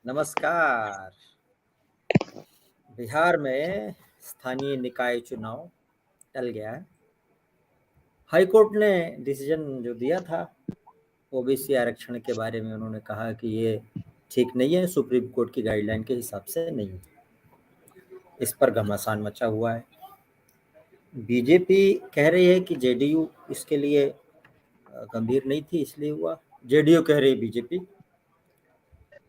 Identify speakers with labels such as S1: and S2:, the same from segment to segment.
S1: नमस्कार। बिहार में स्थानीय निकाय चुनाव टल गया है। हाईकोर्ट ने डिसीजन जो दिया था ओबीसी आरक्षण के बारे में, उन्होंने कहा कि ये ठीक नहीं है, सुप्रीम कोर्ट की गाइडलाइन के हिसाब से नहीं है। इस पर घमासान मचा हुआ है। बीजेपी कह रही है कि जेडीयू इसके लिए गंभीर नहीं थी इसलिए हुआ। जेडीयू कह रही है बीजेपी।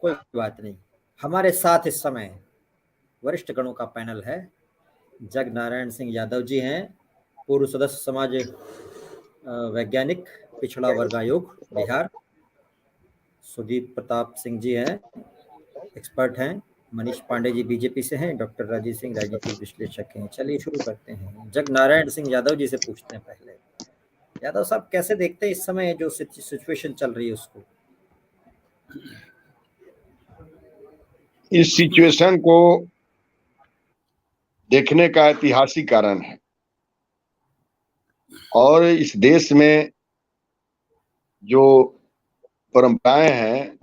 S1: कोई बात नहीं। हमारे साथ इस समय वरिष्ठ गणों का पैनल है। जग नारायण सिंह यादव जी हैं, पूर्व सदस्य समाज वैज्ञानिक, पिछड़ा वर्ग आयोग बिहार। सुदीप प्रताप सिंह जी हैं, एक्सपर्ट हैं। मनीष पांडे जी बीजेपी से हैं। डॉक्टर राजीव सिंह राजनीतिक विश्लेषक हैं। चलिए शुरू करते हैं। जग नारायण सिंह यादव जी से पूछते हैं पहले। यादव साहब, कैसे देखते हैं इस समय जो सिचुएशन चल रही है उसको?
S2: इस सिचुएशन को देखने का ऐतिहासिक कारण है और इस देश में जो परंपराएं हैं,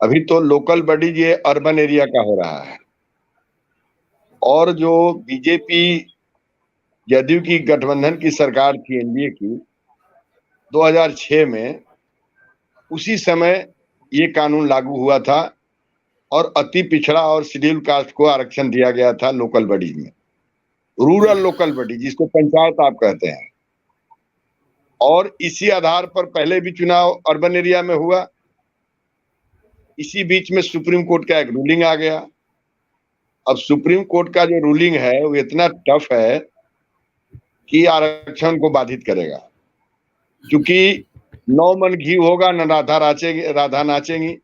S2: अभी तो लोकल बॉडी ये अर्बन एरिया का हो रहा है और जो बीजेपी जदयू की गठबंधन की सरकार थी एनडीए की 2006 में, उसी समय ये कानून लागू हुआ था और अति पिछड़ा और शेड्यूल कास्ट को आरक्षण दिया गया था लोकल बॉडी में, रूरल लोकल बॉडी जिसको पंचायत आप कहते हैं। और इसी आधार पर पहले भी चुनाव अर्बन एरिया में हुआ। इसी बीच में सुप्रीम कोर्ट का एक रूलिंग आ गया। अब सुप्रीम कोर्ट का जो रूलिंग है वो इतना टफ है कि आरक्षण को बाधित करेगा, क्योंकि 9 मन घी होगा न राधा नाचेंगी।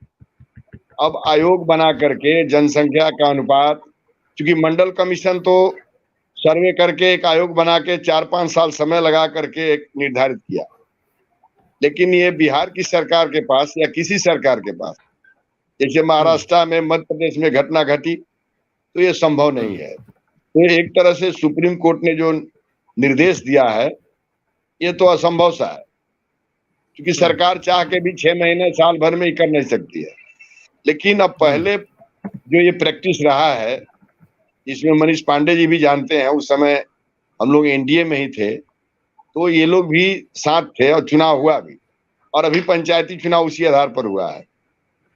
S2: अब आयोग बना करके जनसंख्या का अनुपात, क्योंकि मंडल कमीशन तो सर्वे करके एक आयोग बना के 4-5 साल समय लगा करके एक निर्धारित किया, लेकिन ये बिहार की सरकार के पास या किसी सरकार के पास, जैसे महाराष्ट्र में, मध्य प्रदेश में घटना घटी, तो ये संभव नहीं है। तो एक तरह से सुप्रीम कोर्ट ने जो निर्देश दिया है ये तो असंभव सा है, क्योंकि सरकार चाह के भी 6 महीने साल भर में ही कर नहीं सकती है। लेकिन अब पहले जो ये प्रैक्टिस रहा है, जिसमें मनीष पांडे जी भी जानते हैं, उस समय हम लोग एनडीए में ही थे, तो ये लोग भी साथ थे और चुनाव हुआ भी, और अभी पंचायती चुनाव उसी आधार पर हुआ है।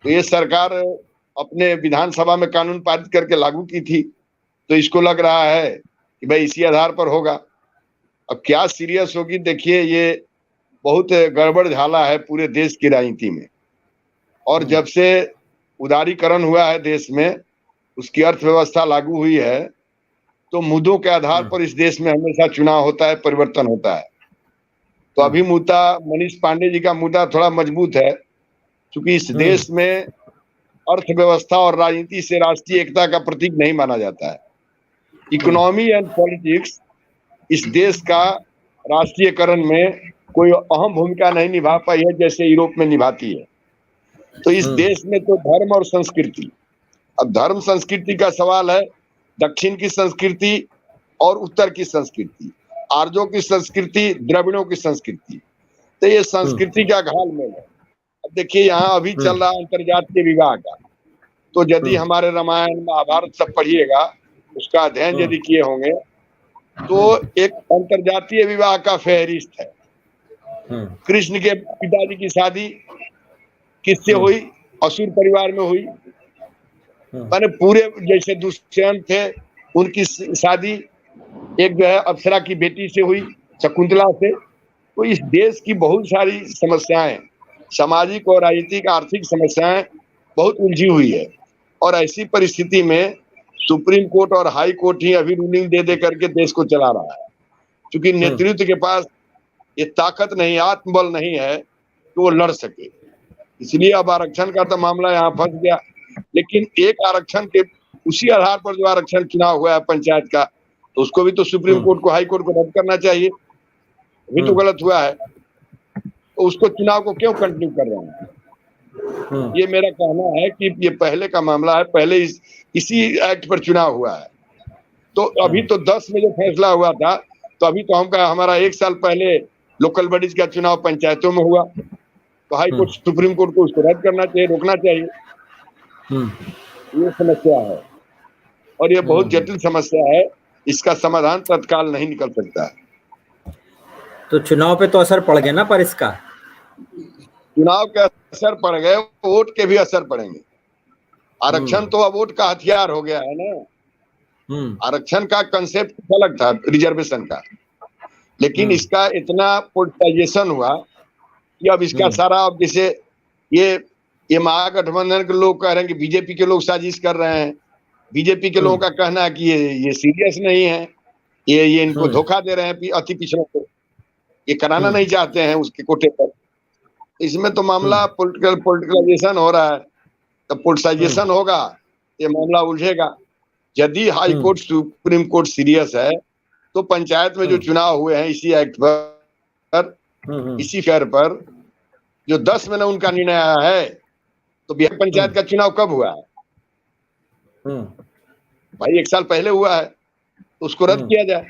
S2: तो ये सरकार अपने विधानसभा में कानून पारित करके लागू की थी, तो इसको लग रहा है कि भाई इसी आधार पर होगा। अब क्या सीरियस होगी, देखिए ये बहुत गड़बड़ झाला है पूरे देश की राजनीति में। और जब से उदारीकरण हुआ है देश में, उसकी अर्थव्यवस्था लागू हुई है, तो मुद्दों के आधार पर इस देश में हमेशा चुनाव होता है, परिवर्तन होता है। तो अभी मुद्दा मनीष पांडे जी का मुद्दा थोड़ा मजबूत है, क्योंकि इस देश में अर्थव्यवस्था और राजनीति से राष्ट्रीय एकता का प्रतीक नहीं माना जाता है। इकोनॉमी एंड पॉलिटिक्स इस देश का राष्ट्रीयकरण में कोई अहम भूमिका नहीं निभा पाई है जैसे यूरोप में निभाती है। तो इस देश में तो धर्म और संस्कृति, अब धर्म संस्कृति का सवाल है, दक्षिण की संस्कृति और उत्तर की संस्कृति, आर्यों की संस्कृति, द्रविड़ों की संस्कृति, तो ये संस्कृति का घालमेल है। अब देखिए यहाँ अभी चल रहा अंतर्जातीय विवाह का, तो यदि हमारे रामायण महाभारत सब पढ़िएगा, उसका अध्ययन यदि किए होंगे, तो एक अंतर्जातीय विवाह का फेहरिस्त है। कृष्ण के पिताजी की शादी किससे हुई? असुर परिवार में हुई। माने पूरे जैसे दुष्यंत थे, उनकी शादी एक जो है अप्सरा की बेटी से हुई, शकुंतला से। तो इस देश की बहुत सारी समस्याएं, सामाजिक और राजनीतिक आर्थिक समस्याएं बहुत उलझी हुई है। और ऐसी परिस्थिति में सुप्रीम कोर्ट और हाई कोर्ट ही अभी रूलिंग दे करके देश को चला रहा है, क्योंकि नेतृत्व के पास ये ताकत नहीं, आत्मबल नहीं है कि वो लड़ सके। इसलिए अब आरक्षण का तो मामला यहाँ फंस गया। लेकिन एक आरक्षण के उसी आधार पर जो आरक्षण चुनाव हुआ है पंचायत का, तो उसको भी तो सुप्रीम कोर्ट को, हाई कोर्ट को रद्द करना चाहिए। अभी तो गलत हुआ है, तो उसको चुनाव को क्यों कंटिन्यू कर रहे हैं? ये मेरा कहना है कि ये पहले का मामला है, पहले इसी एक्ट पर चुनाव हुआ है। तो अभी तो 10 में जो फैसला हुआ था, तो अभी तो हमारा 1 साल पहले लोकल बॉडीज का चुनाव पंचायतों में हुआ, तो हाई कोर्ट सुप्रीम कोर्ट को उसको रद्द करना चाहिए, रोकना चाहिए। ये समस्या है और ये बहुत जटिल समस्या है, इसका समाधान तत्काल नहीं निकल सकता है।
S1: तो चुनाव पे तो असर पड़ गया ना पर इसका?
S2: चुनाव के असर पड़ गए, वोट के भी असर पड़ेंगे। आरक्षण तो अब वोट का हथियार हो गया है ना। आरक्षण का कंसेप्ट अलग था, रिजर्वेशन का, लेकिन इसका इतना पोलराइजेशन हुआ कि अब इसका सारा, अब जैसे ये महागठबंधन के लोग कह रहे हैं कि बीजेपी के लोग साजिश कर रहे हैं, बीजेपी के लोगों का कहना है कि ये सीरियस नहीं है, ये इनको धोखा दे रहे हैं अति पिछड़ों को, ये कराना नहीं चाहते हैं उसके कोटे पर। इसमें तो मामला पोलिटिकलाइजेशन हो रहा है, तो पोलिटिसाइजेशन होगा, ये मामला उलझेगा। यदि high court supreme court serious है तो पंचायत में जो चुनाव हुए हैं इसी एक्ट पर, इसी फेयर पर, जो 10 में उनका निर्णय आया है, तो बिहार पंचायत का चुनाव कब हुआ है भाई? 1 साल पहले हुआ है, तो उसको रद्द किया जाए।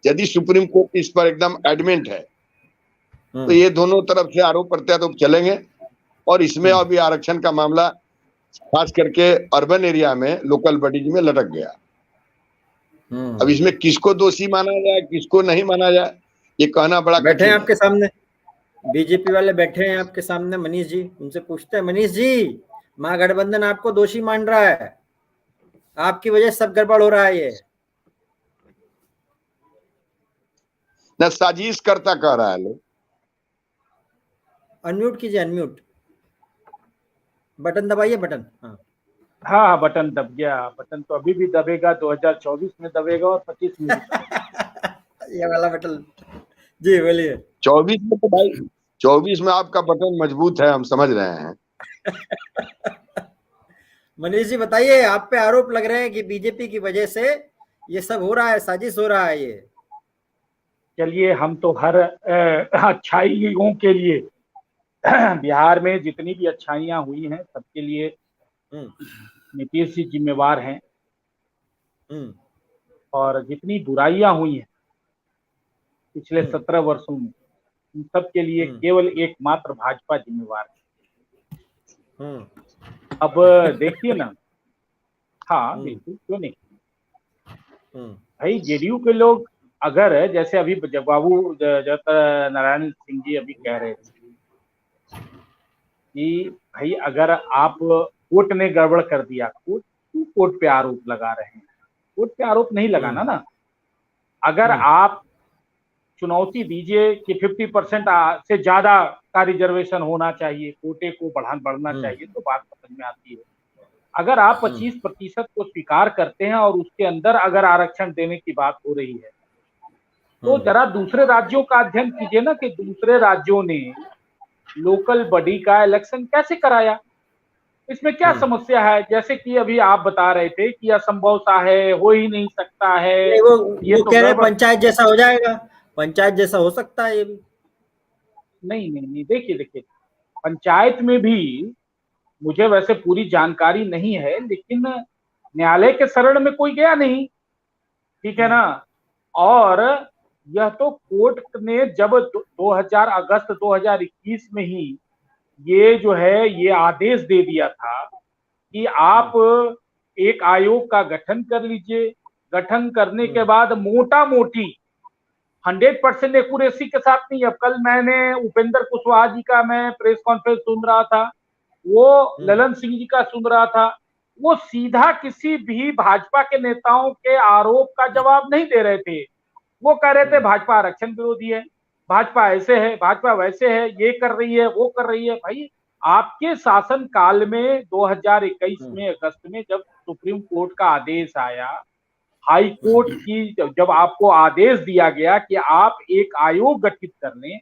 S2: यदि सुप्रीम कोर्ट इस पर एकदम एडमेंट है तो ये दोनों तरफ से आरोप प्रत्यारोप चलेंगे और इसमें अभी आरक्षण का मामला खास करके अर्बन एरिया में लोकल बॉडीज में लटक गया। अब इसमें किसको दोषी माना जाए, किसको नहीं माना जाए, ये कहना बड़ा
S1: बैठे
S2: कठिन
S1: हैं
S2: है।
S1: आपके सामने बीजेपी वाले, बैठे हैं आपके सामने मनीष जी, उनसे पूछते हैं, मनीष जी, महागठबंधन आपको दोषी मान रहा है, आपकी वजह से सब गड़बड़ हो रहा है, ये
S2: न साजिश करता कह रहा है लोग।
S1: अनम्यूट कीजिए, अनम्यूट बटन दबाइए, बटन।
S3: हाँ, बटन दब गया। बटन तो अभी भी दबेगा, 2024 में दबेगा और 25 में
S1: ये वाला बटन। जी बोलिए।
S2: 24 में तो भाई, 24 में आपका बटन मजबूत है, हम समझ रहे हैं।
S1: मनीष जी बताइए, आप पे आरोप लग रहे हैं कि बीजेपी की वजह से ये सब हो रहा है, साजिश हो रहा है ये।
S3: चलिए, हम तो हर अच्छाइयों के लिए बिहार में जितनी भी अच्छाइयाँ हुई हैं सबके लिए नीतीश जी जिम्मेवार हैं, और जितनी बुराइयां हुई हैं पिछले 17 वर्षों में, इन सब के लिए केवल एकमात्र भाजपा जिम्मेवार है। अब देखिए ना, हाँ बिल्कुल, क्यों नहीं भाई, जेडीयू के लोग अगर, जैसे अभी बाबू नारायण सिंह जी अभी कह रहे थे कि भाई अगर आप, कोर्ट ने गड़बड़ कर दिया, कोर्ट पे आरोप लगा रहे हैं, कोर्ट पे आरोप नहीं लगाना ना। अगर आप चुनौती दीजिए कि 50% से ज्यादा का रिजर्वेशन होना चाहिए, कोटे को बढ़ना चाहिए, तो बात समझ में आती है। अगर आप 25% को स्वीकार करते हैं और उसके अंदर अगर आरक्षण देने की बात हो रही है, तो जरा दूसरे राज्यों का अध्ययन कीजिए ना कि दूसरे राज्यों ने लोकल बॉडी का इलेक्शन कैसे कराया, इसमें क्या समस्या है। जैसे कि अभी आप बता रहे थे कि असंभव सा है, हो ही नहीं सकता है,
S1: ये तो कह रहे पंचायत जैसा हो जाएगा, पंचायत जैसा हो सकता है ये भी।
S3: नहीं, देखिए पंचायत में भी मुझे वैसे पूरी जानकारी नहीं है, लेकिन न्यायालय के शरण में कोई गया नहीं, ठीक है ना। और यह तो कोर्ट ने जब 2000 अगस्त 2021 में ही ये जो है ये आदेश दे दिया था कि आप एक आयोग का गठन कर लीजिए, गठन करने के बाद मोटा मोटी 100% एक्यूरेसी के साथ नहीं। अब कल मैंने उपेंद्र कुशवाहा जी का मैं प्रेस कॉन्फ्रेंस सुन रहा था, वो ललन सिंह जी का सुन रहा था, वो सीधा किसी भी भाजपा के नेताओं के आरोप का जवाब नहीं दे रहे थे। वो कह रहे थे भाजपा आरक्षण विरोधी है, भाजपा ऐसे है, भाजपा वैसे है, ये कर रही है, वो कर रही है। भाई आपके शासन काल में 2021 में अगस्त में जब सुप्रीम कोर्ट का आदेश आया, हाई कोर्ट की जब आपको आदेश दिया गया कि आप एक आयोग गठित कर लें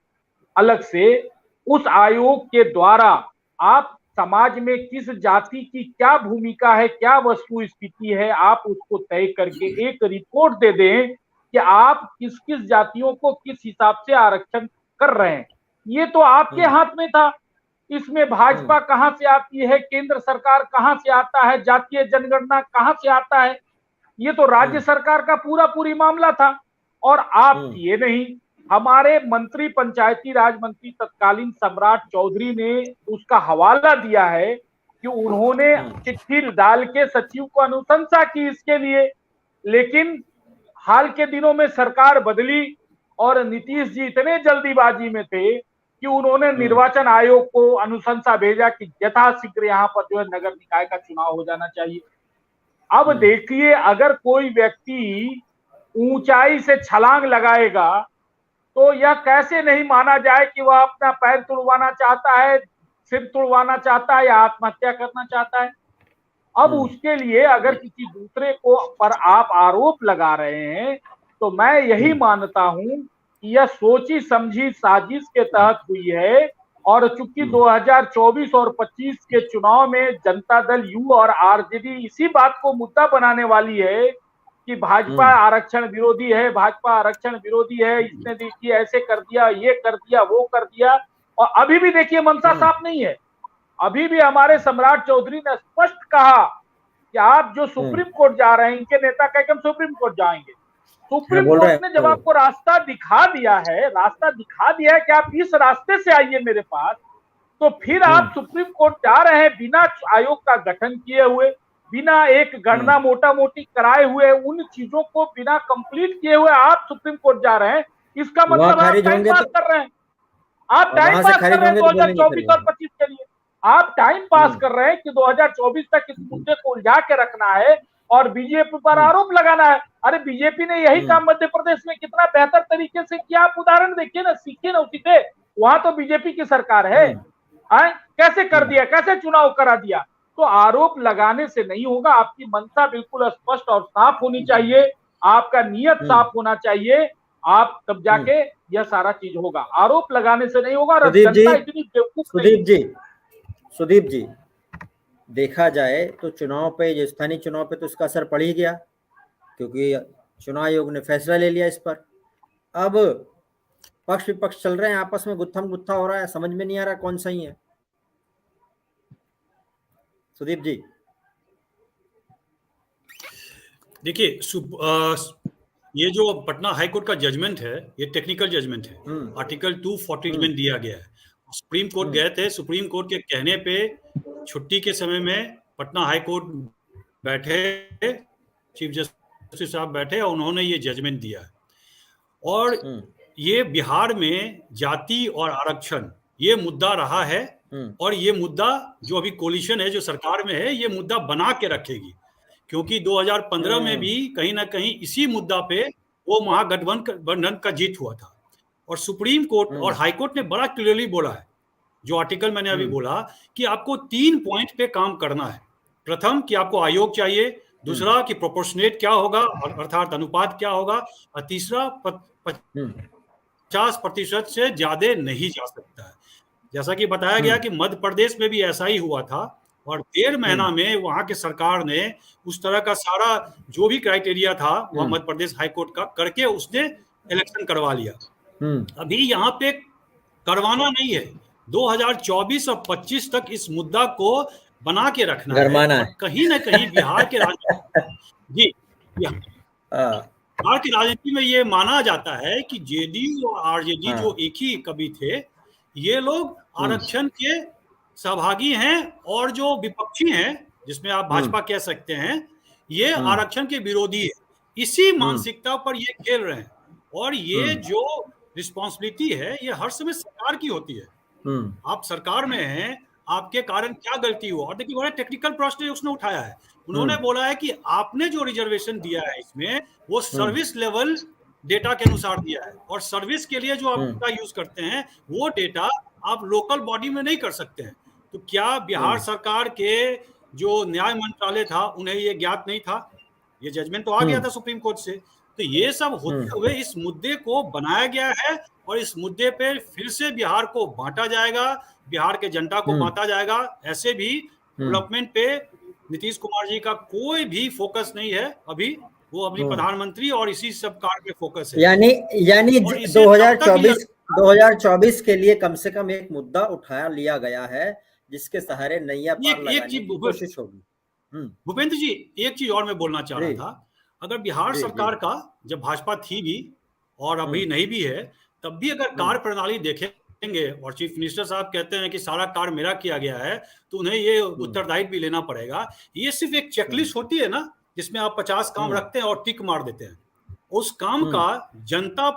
S3: अलग से, उस आयोग के द्वारा आप समाज में किस जाति की क्या भूमिका है, क्या वस्तु स्थिति है, आप उसको तय करके एक रिपोर्ट दे दें कि आप किस किस जातियों को किस हिसाब से आरक्षण कर रहे हैं। ये तो आपके हाथ में था। इसमें भाजपा कहां से आती है, केंद्र सरकार कहां से आता है, जातीय जनगणना कहां से आता है, ये तो राज्य सरकार का पूरी मामला था। और आप ये नहीं, हमारे मंत्री, पंचायती राज मंत्री तत्कालीन सम्राट चौधरी ने उसका हवाला दिया है कि उन्होंने चिट्ठी डाल के सचिव को अनुशंसा की इसके लिए, लेकिन हाल के दिनों में सरकार बदली और नीतीश जी इतने जल्दीबाजी में थे कि उन्होंने निर्वाचन आयोग को अनुशंसा भेजा कि यथाशीघ्र यहाँ पर जो है नगर निकाय का चुनाव हो जाना चाहिए। अब देखिए, अगर कोई व्यक्ति ऊंचाई से छलांग लगाएगा तो यह कैसे नहीं माना जाए कि वह अपना पैर तुड़वाना चाहता है, सिर तुड़वाना चाहता है या आत्महत्या करना चाहता है। अब उसके लिए अगर किसी दूसरे को पर आप आरोप लगा रहे हैं तो मैं यही मानता हूं कि यह सोची समझी साजिश के तहत हुई है। और चूंकि 2024 और 25 के चुनाव में जनता दल यू और आरजेडी इसी बात को मुद्दा बनाने वाली है कि भाजपा आरक्षण विरोधी है, भाजपा आरक्षण विरोधी है, इसने देखिए ऐसे कर दिया, ये कर दिया, वो कर दिया। और अभी भी देखिए मंशा साफ नहीं है। अभी भी हमारे सम्राट चौधरी ने स्पष्ट कहा कि आप जो सुप्रीम कोर्ट जा रहे हैं, इनके नेता कह के हम सुप्रीम कोर्ट जाएंगे। सुप्रीम कोर्ट ने जब आपको रास्ता दिखा दिया है, कि आप इस रास्ते से आइए मेरे पास, तो फिर आप सुप्रीम कोर्ट जा रहे हैं बिना आयोग का गठन किए हुए, बिना एक गणना मोटा मोटी कराए हुए, उन चीजों को बिना कंप्लीट किए हुए आप सुप्रीम कोर्ट जा रहे हैं। इसका मतलब आप टाइम पास कर रहे हैं। आप टाइम पास कर रहे हैं 2024 और 25 के लिए। आप टाइम पास कर रहे हैं कि 2024 तक इस मुद्दे को उलझा के रखना है और बीजेपी पर आरोप लगाना है। अरे बीजेपी ने यही काम मध्य प्रदेश में कितना बेहतर तरीके से किया। आप उदाहरण देखिए ना, सीखिए ना उसी से। वहां तो बीजेपी की सरकार है, कैसे कर दिया, कैसे चुनाव करा दिया। तो आरोप लगाने से नहीं होगा। आपकी मंशा बिल्कुल स्पष्ट और साफ होनी चाहिए, आपका नियत साफ होना चाहिए, आप तब जाके यह सारा चीज होगा। आरोप लगाने से नहीं होगा। जनता इतनी बेवकूफ
S1: सुदीप जी, देखा जाए तो चुनाव पे, स्थानीय चुनाव पे तो इसका असर पड़ ही गया, क्योंकि चुनाव आयोग ने फैसला ले लिया इस पर। अब पक्ष विपक्ष चल रहे हैं, आपस में गुत्थम गुत्था हो रहा है, समझ में नहीं आ रहा कौन सही है। सुदीप जी
S4: देखिए, ये जो पटना हाईकोर्ट का जजमेंट है, ये टेक्निकल जजमेंट है। आर्टिकल 240 में दिया गया है। सुप्रीम कोर्ट गए थे, सुप्रीम कोर्ट के कहने पे छुट्टी के समय में पटना हाईकोर्ट बैठे, चीफ जस्टिस साहब बैठे और उन्होंने ये जजमेंट दिया है। और ये बिहार में जाति और आरक्षण ये मुद्दा रहा है, और ये मुद्दा जो अभी कोलिशन है, जो सरकार में है, ये मुद्दा बना के रखेगी, क्योंकि 2015 में भी कहीं ना कहीं इसी मुद्दा पे वो महागठबंधन का जीत हुआ था। और सुप्रीम कोर्ट और हाई कोर्ट ने बड़ा क्लियरली बोला है, जो आर्टिकल मैंने अभी बोला, कि आपको 3 पॉइंट पे काम करना है। प्रथम कि आपको आयोग चाहिए, दूसरा कि प्रोपोर्शनेट क्या होगा, अर्थात अनुपात क्या होगा, और तीसरा 50% से ज्यादा नहीं जा सकता है। जैसा कि बताया गया कि मध्य प्रदेश में भी ऐसा ही हुआ था, और 1.5 महीना में वहां के सरकार ने उस तरह का सारा जो भी क्राइटेरिया था वहां मध्य प्रदेश हाईकोर्ट का करके उसने इलेक्शन करवा लिया। अभी यहाँ पे करवाना नहीं है, 2024 और 25 तक इस मुद्दा को बना के रखना है। कहीं ना कहीं बिहार के राजनीति बिहार की राजनीति में ये माना जाता है कि जेडीयू और आरजेडी जो एक ही कभी थे, ये लोग आरक्षण के सहभागी हैं, और जो विपक्षी हैं, जिसमें आप भाजपा कह सकते हैं, ये आरक्षण के विरोधी है। इसी मानसिकता पर ये खेल रहे हैं, और ये जो रिस्पॉन्सिबिलिटी है ये हर समय सरकार की होती है। आप सरकार में हैं, आपके कारण क्या गलती हुआ। और देखिए, बड़ा टेक्निकल प्रश्न उसने उठाया है। उन्होंने बोला है कि आपने जो रिजर्वेशन दिया है इसमें, वो सर्विस लेवल डेटा के अनुसार दिया है, और सर्विस के लिए जो आप डेटा यूज करते हैं वो डेटा आप लोकल बॉडी में नहीं कर सकते हैं। तो क्या बिहार सरकार के जो न्याय मंत्रालय था उन्हें ये ज्ञात नहीं था? ये जजमेंट तो आ गया था सुप्रीम कोर्ट से। तो ये सब होते हुए इस मुद्दे को बनाया गया है, और इस मुद्दे पे फिर से बिहार को बांटा जाएगा, बिहार के जनता को बांटा जाएगा। ऐसे भी डेवलपमेंट पे नीतीश कुमार जी का कोई भी फोकस नहीं है अभी, वो अभी प्रधानमंत्री और इसी सब कार्य पे फोकस है।
S1: यानी 2024 के लिए कम से कम एक मुद्दा उठाया लिया गया है, जिसके सहारे नैया पार लगाने की कोशिश होगी।
S4: भूपेंद्र जी, एक चीज और मैं बोलना चाह रहा था। अगर बिहार सरकार का, जब भाजपा थी भी और अभी नहीं भी है, तब भी अगर कार्य प्रणाली देखें और चीफ मिनिस्टर साहब कहते हैं कि सारा कार्य मेरा किया गया है, तो उन्हें ये उत्तरदायित्व भी लेना पड़ेगा। ये सिर्फ एक चेकलिस्ट होती है ना, जिसमें आप 50 काम रखते हैं और टिक मार देते हैं। उस काम का जनता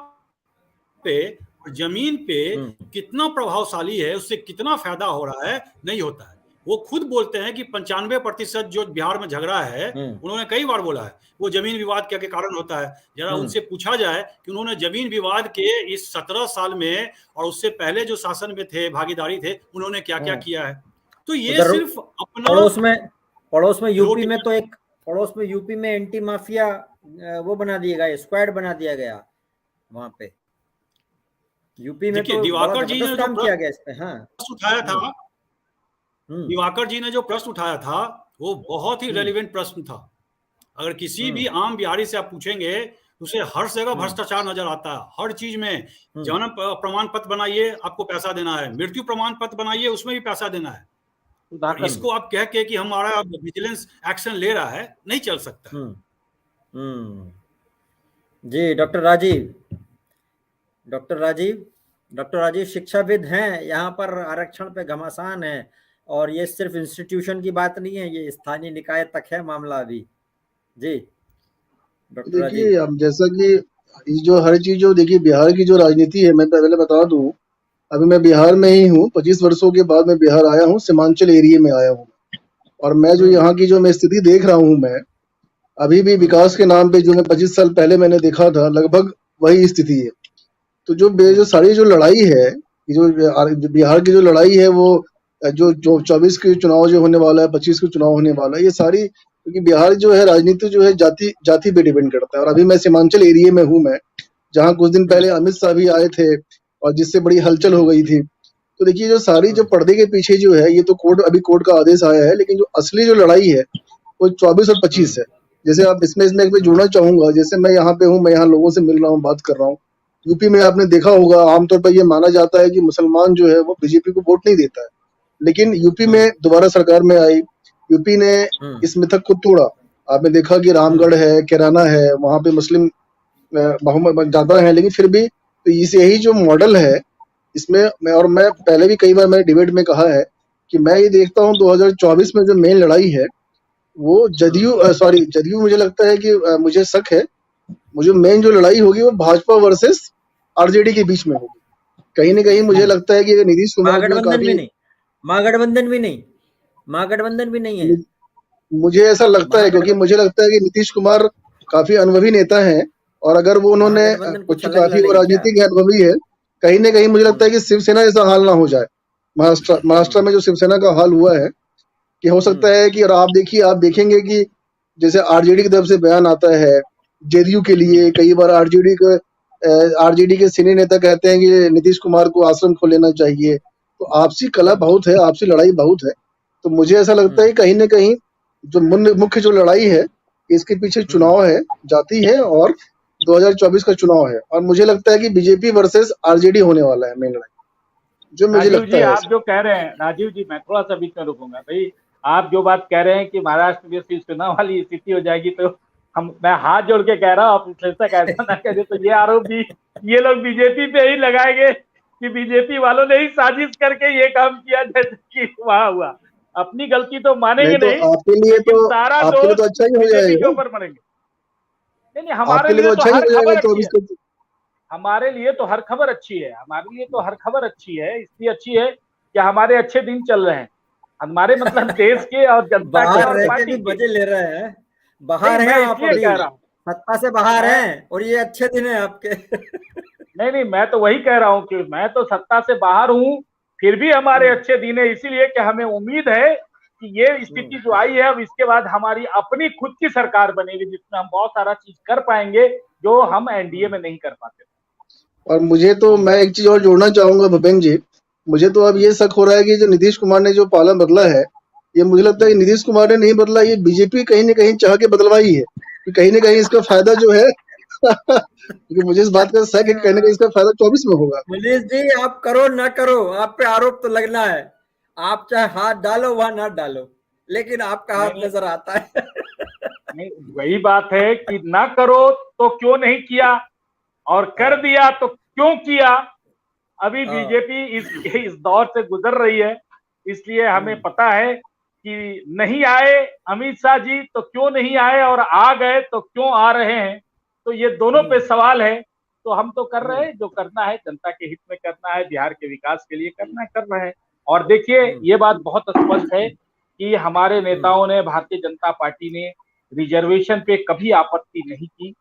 S4: पे और जमीन पे कितना प्रभावशाली है, उससे कितना फायदा हो रहा है, नहीं होता है। वो खुद बोलते हैं कि 95% जो बिहार में झगड़ा है, उन्होंने कई बार बोला है, वो जमीन विवाद के कारण होता है। जरा उनसे पूछा जाए कि उन्होंने जमीन विवाद के इस 17 साल में और उससे पहले जो शासन में थे, भागीदारी थे, उन्होंने क्या क्या किया है। तो ये सिर्फ अपना
S1: पड़ोस में यूपी में एंटी माफिया वो बना दिया गया, स्क्वाड बना दिया गया वहां पे यूपी में। तो
S4: दिवाकर जी ने
S1: काम किया गया इस पे। हाँ,
S4: उठाया था, दिवाकर जी ने जो प्रश्न उठाया था वो बहुत ही रेलिवेंट प्रश्न था। अगर किसी भी आम बिहारी से आप पूछेंगे, उसे हर जगह भ्रष्टाचार नजर आता है, हर चीज में। जन्म प्रमाण पत्र बनाइए, आपको पैसा देना है, मृत्यु प्रमाण पत्र बनाइए, उसमें भी पैसा देना है। इसको आप कह के कि हमारा विजिलेंस एक्शन ले रहा है, नहीं चल सकता।
S1: जी डॉक्टर राजीव शिक्षाविद हैं, यहाँ पर आरक्षण पे घमासान है, और ये सिर्फ इंस्टीट्यूशन की बात नहीं है, ये स्थानीय निकाय तक है मामला अभी। जी डॉक्टर राजीव,
S5: देखिए अब जैसा कि जो हर चीज जो देखिए बिहार की जो राजनीति है, मैं पहले बता दूं, अभी मैं बिहार में ही हूँ, 25 वर्षों के बाद मैं बिहार आया हूँ, सीमांचल एरिया में आया हूँ, और मैं जो यहाँ की जो मैं स्थिति देख रहा हूँ, मैं अभी भी विकास के नाम पे जो मैं 25 साल पहले मैंने देखा था, लगभग वही स्थिति है। तो जो सारी जो लड़ाई है, जो बिहार की जो लड़ाई है, वो जो 24 के चुनाव जो होने वाला है, 25 के चुनाव होने वाला है, ये सारी, क्योंकि बिहार जो है राजनीति जो है जाति पे डिपेंड करता है। और अभी मैं सीमांचल एरिया में हूँ, मैं जहाँ कुछ दिन पहले अमित शाह भी आए थे और जिससे बड़ी हलचल हो गई थी। तो देखिए जो सारी जो पर्दे के पीछे जो है, ये तो अभी कोर्ट का आदेश आया है, लेकिन जो असली जो लड़ाई है वो 24 और 25 है। जैसे आप इसमें जुड़ना चाहूंगा, जैसे मैं यहाँ पे हूँ, मैं यहाँ लोगों से मिल रहा हूँ, बात कर रहा हूँ। यूपी में आपने देखा होगा, आमतौर पर ये माना जाता है कि मुसलमान जो है वो बीजेपी को वोट नहीं देता है, लेकिन यूपी में दोबारा सरकार में आई, यूपी ने इस मिथक को तोड़ा। आपने देखा कि रामगढ़ है, कैराना है, वहां पे मुस्लिम बहुमत ज्यादा है, लेकिन फिर भी तो यही जो मॉडल है इसमें मैं पहले भी कई बार मैंने डिबेट में कहा है कि मैं ये देखता हूँ 2024 में जो मेन लड़ाई है वो जदयू मुझे लगता है कि मुझे शक है, मुझे मेन जो लड़ाई होगी वो भाजपा वर्सेस आरजेडी के बीच में होगी। कहीं ना कहीं मुझे लगता है कि नीतीश कुमार
S1: महागठबंधन भी नहीं है,
S5: मुझे ऐसा लगता है, क्योंकि मुझे लगता है कि नीतीश कुमार काफी अनुभवी नेता हैं, और अगर वो उन्होंने कुछ काफी राजनीतिक अनुभवी है, कहीं ना कहीं मुझे लगता है कि शिवसेना जैसा हाल ना हो जाए। महाराष्ट्र में जो शिवसेना का हाल हुआ है, कि हो सकता है कि, और आप देखेंगे कि जैसे आरजेडी की तरफ से बयान आता है जेडीयू के लिए, कई बार आरजेडी के सीनियर नेता कहते हैं कि नीतीश कुमार को आश्रम खोल लेना चाहिए। तो आपसी कला बहुत है, आपसी लड़ाई बहुत है। तो मुझे ऐसा लगता है कहीं ना कहीं जो मुख्य जो लड़ाई है, इसके पीछे चुनाव है, जाति है, और 2024 का चुनाव है, और मुझे लगता है कि बीजेपी वर्सेस आरजेडी होने वाला है मेन लड़ाई, जो मुझे लगता है।
S3: आप जो कह रहे हैं राजीव जी, मैं थोड़ा सा बीच में रुकूंगा भाई। आप जो बात कह रहे हैं कि महाराष्ट्र में शिवसेना वाली स्थिति हो जाएगी, तो मैं हाथ जोड़ के कह रहा हूँ, आप विश्लेषक ऐसा ना कह दे तो ये आरोप भी ये लोग बीजेपी पे ही लगाएंगे कि बीजेपी वालों ने ही साजिश करके ये काम किया, जैसे कि वहां हुआ। अपनी गलती तो मानेंगे नहीं,
S5: आपके लिए तो
S3: सारा
S5: दोष अच्छा ही हो जाएगा,
S3: के ऊपर मरेंगे। नहीं, हमारे लिए तो हर खबर अच्छी है, हमारे लिए तो हर खबर अच्छी है, हमारे लिए तो हर खबर अच्छी है। इसलिए अच्छी है कि हमारे अच्छे दिन चल रहे हैं, हमारे मतलब देश के और जनता के और पार्टी के
S1: मजे ले रहे हैं। बाहर है आप, अभी सत्ता से बाहर हैं, और ये अच्छे दिन है आपके।
S3: नहीं, मैं तो वही कह रहा हूँ कि मैं तो सत्ता से बाहर हूँ, फिर भी हमारे अच्छे दिन है, इसीलिए कि हमें उम्मीद है कि ये स्थिति जो आई है, अब इसके बाद हमारी अपनी खुद की सरकार बनेगी, जिसमें हम बहुत सारा चीज कर पाएंगे जो हम एनडीए में नहीं कर पाते।
S5: और मुझे तो, मैं एक चीज और जोड़ना चाहूंगा भूपेंद्र जी, मुझे तो अब ये शक हो रहा है कि जो नीतीश कुमार ने जो पाला बदला है, ये मुझे लगता है कि नीतीश कुमार ने नहीं बदला, ये बीजेपी कहीं ना कहीं चाह के बदलवाई है, कि कहीं ना कहीं इसका फायदा जो है क्योंकि मुझे इस बात का शक है कि कहीं ना कहीं इसका फायदा 24 में होगा।
S1: मनीष जी, आप करो ना करो, आप पे आरोप तो लगना है, आप चाहे हाथ डालो वहां ना डालो, लेकिन आपका हाथ नजर आता है।
S3: नहीं, वही बात है कि ना करो तो क्यों नहीं किया, और कर दिया तो क्यों किया, अभी बीजेपी इस दौर से गुजर रही है, इसलिए हमें पता है कि नहीं आए अमित शाह जी तो क्यों नहीं आए, और आ गए तो क्यों आ रहे हैं। तो ये दोनों पे सवाल है। तो हम तो कर रहे हैं जो करना है, जनता के हित में करना है, बिहार के विकास के लिए करना है, कर रहे हैं। और देखिए ये बात बहुत स्पष्ट है कि हमारे नेताओं ने, भारतीय जनता पार्टी ने रिजर्वेशन पे कभी आपत्ति नहीं की।